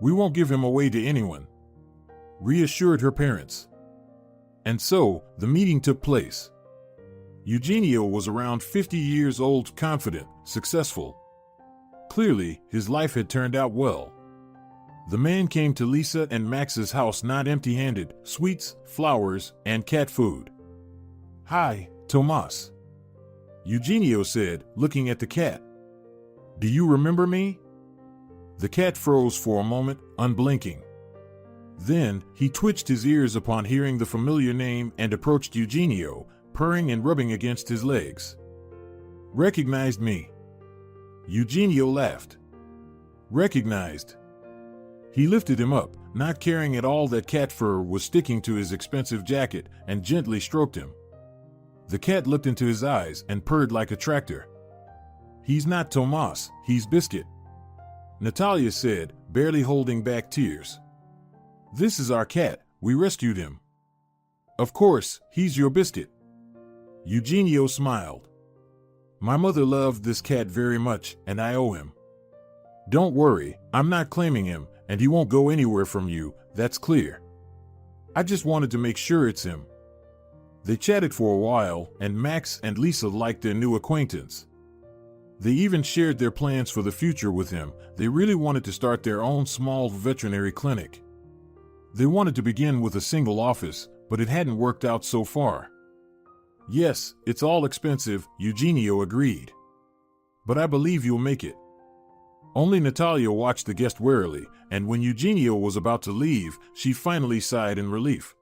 "We won't give him away to anyone," reassured her parents. And so, the meeting took place. Eugenio was around 50 years old, confident, successful. Clearly, his life had turned out well. The man came to Lisa and Max's house not empty-handed: sweets, flowers, and cat food. "Hi, Tomas," Eugenio said, looking at the cat. "Do you remember me?" The cat froze for a moment, unblinking. Then, he twitched his ears upon hearing the familiar name and approached Eugenio, purring and rubbing against his legs. "Recognized me?" Eugenio laughed. "Recognized?" He lifted him up, not caring at all that cat fur was sticking to his expensive jacket, and gently stroked him. The cat looked into his eyes and purred like a tractor. "He's not Tomas, he's Biscuit," Natalia said, barely holding back tears. "This is our cat, we rescued him." "Of course, he's your Biscuit." Eugenio smiled. "My mother loved this cat very much, and I owe him. Don't worry, I'm not claiming him, and he won't go anywhere from you, that's clear. I just wanted to make sure it's him." They chatted for a while, and Max and Lisa liked their new acquaintance. They even shared their plans for the future with him. They really wanted to start their own small veterinary clinic. They wanted to begin with a single office, but it hadn't worked out so far. "Yes, it's all expensive," Eugenio agreed. "But I believe you'll make it." Only Natalia watched the guest warily, and when Eugenio was about to leave, she finally sighed in relief.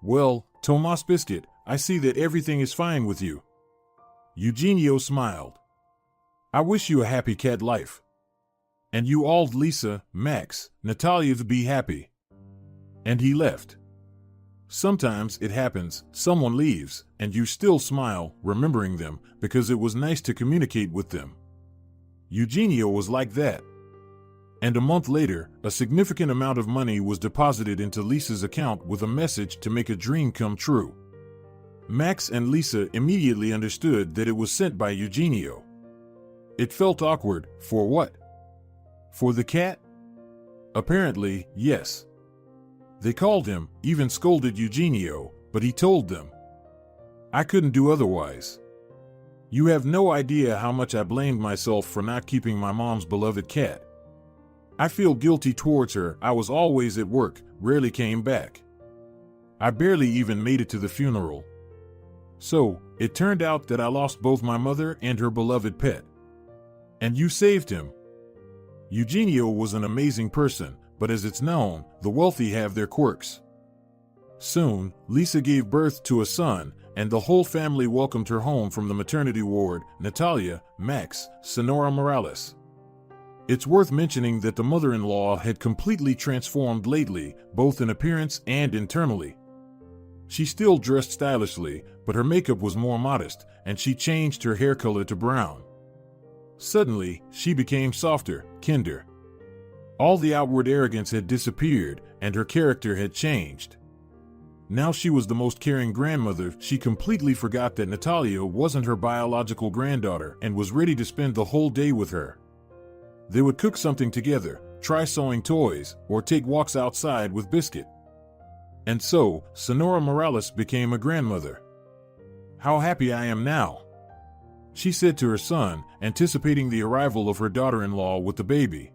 "Well, Tomas Biscuit, I see that everything is fine with you." Eugenio smiled. "I wish you a happy cat life. And you all, Lisa, Max, Natalia, be happy." And he left. Sometimes it happens, someone leaves, and you still smile, remembering them, because it was nice to communicate with them. Eugenio was like that. And a month later, a significant amount of money was deposited into Lisa's account with a message to make a dream come true. Max and Lisa immediately understood that it was sent by Eugenio. It felt awkward. For what? For the cat? Apparently, yes. They called him, even scolded Eugenio, but he told them, "I couldn't do otherwise. You have no idea how much I blamed myself for not keeping my mom's beloved cat. I feel guilty towards her. I was always at work, rarely came back. I barely even made it to the funeral. So, it turned out that I lost both my mother and her beloved pet. And you saved him." Eugenio was an amazing person, but as it's known, the wealthy have their quirks. Soon, Lisa gave birth to a son, and the whole family welcomed her home from the maternity ward: Natalia, Max, Sonora Morales. It's worth mentioning that the mother-in-law had completely transformed lately, both in appearance and internally. She still dressed stylishly, but her makeup was more modest, and she changed her hair color to brown. Suddenly, she became softer, kinder. All the outward arrogance had disappeared, and her character had changed. Now she was the most caring grandmother. She completely forgot that Natalia wasn't her biological granddaughter and was ready to spend the whole day with her. They would cook something together, try sewing toys, or take walks outside with Biscuit. And so, Sonora Morales became a grandmother. "How happy I am now," she said to her son, anticipating the arrival of her daughter-in-law with the baby.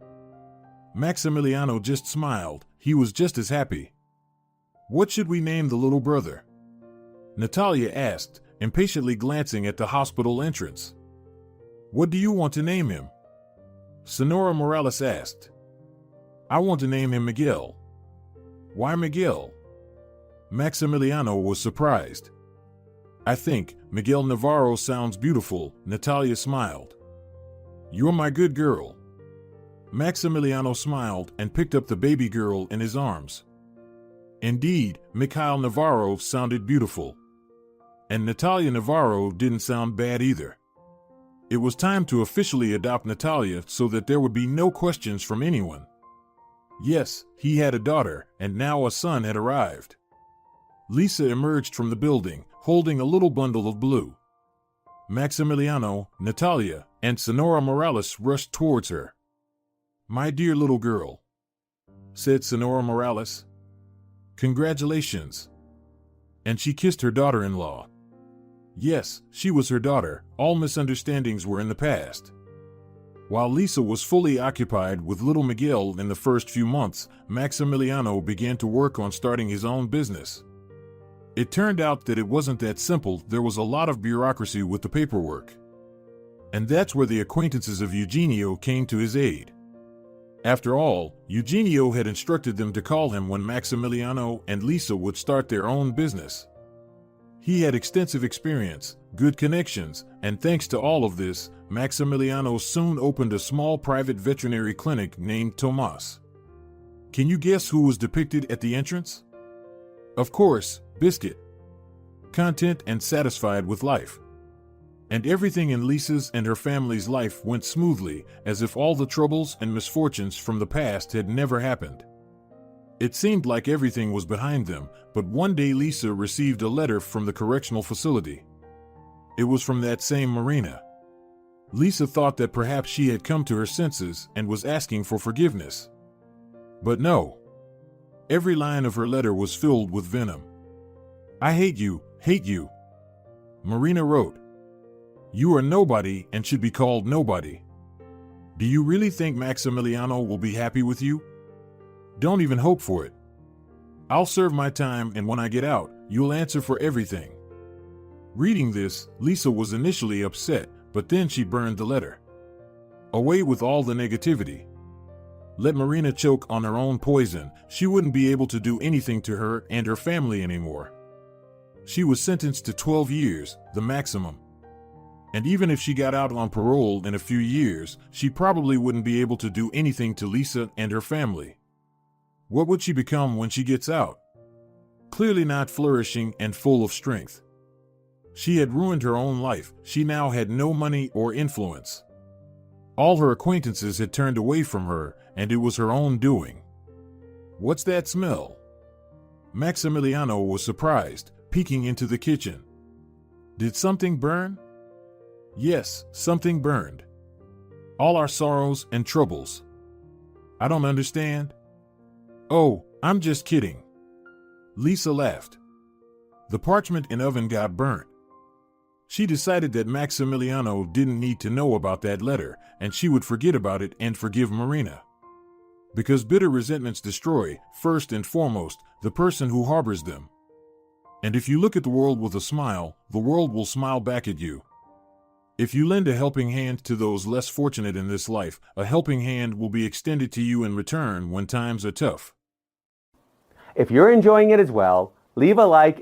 Maximiliano just smiled. He was just as happy. "What should we name the little brother?" Natalia asked, impatiently glancing at the hospital entrance. "What do you want to name him?" Sonora Morales asked. "I want to name him Miguel." "Why Miguel?" Maximiliano was surprised. "I think Miguel Navarro sounds beautiful," Natalia smiled. "You're my good girl." Maximiliano smiled and picked up the baby girl in his arms. Indeed, Mikhail Navarro sounded beautiful. And Natalia Navarro didn't sound bad either. It was time to officially adopt Natalia so that there would be no questions from anyone. Yes, he had a daughter, and now a son had arrived. Lisa emerged from the building, holding a little bundle of blue. Maximiliano, Natalia, and Sonora Morales rushed towards her. "My dear little girl," said Sonora Morales. "Congratulations." And she kissed her daughter-in-law. Yes, she was her daughter. All misunderstandings were in the past. While Lisa was fully occupied with little Miguel in the first few months, Maximiliano began to work on starting his own business. It turned out that it wasn't that simple. There was a lot of bureaucracy with the paperwork. And that's where the acquaintances of Eugenio came to his aid. After all, Eugenio had instructed them to call him when Maximiliano and Lisa would start their own business. He had extensive experience, good connections, and thanks to all of this, Maximiliano soon opened a small private veterinary clinic named Tomas. Can you guess who was depicted at the entrance? Of course, Biscuit. Content and satisfied with life. And everything in Lisa's and her family's life went smoothly, as if all the troubles and misfortunes from the past had never happened. It seemed like everything was behind them, but one day Lisa received a letter from the correctional facility. It was from that same Marina. Lisa thought that perhaps she had come to her senses and was asking for forgiveness. But no. Every line of her letter was filled with venom. "I hate you, Marina wrote. "You are nobody and should be called nobody. Do you really think Maximiliano will be happy with you? Don't even hope for it. I'll serve my time, and when I get out, you'll answer for everything." Reading this, Lisa was initially upset, but then she burned the letter. Away with all the negativity. Let Marina choke on her own poison. She wouldn't be able to do anything to her and her family anymore. She was sentenced to 12 years, the maximum. And even if she got out on parole in a few years, she probably wouldn't be able to do anything to Lisa and her family. What would she become when she gets out? Clearly not flourishing and full of strength. She had ruined her own life. She now had no money or influence. All her acquaintances had turned away from her, and it was her own doing. "What's that smell?" Maximiliano was surprised, peeking into the kitchen. "Did something burn?" "Yes, something burned. All our sorrows and troubles." "I don't understand." "Oh, I'm just kidding." Lisa laughed. The parchment and oven got burnt. She decided that Maximiliano didn't need to know about that letter, and she would forget about it and forgive Marina. Because bitter resentments destroy, first and foremost, the person who harbors them. And if you look at the world with a smile, the world will smile back at you. If you lend a helping hand to those less fortunate in this life, a helping hand will be extended to you in return when times are tough.
If you're enjoying it as well, leave a like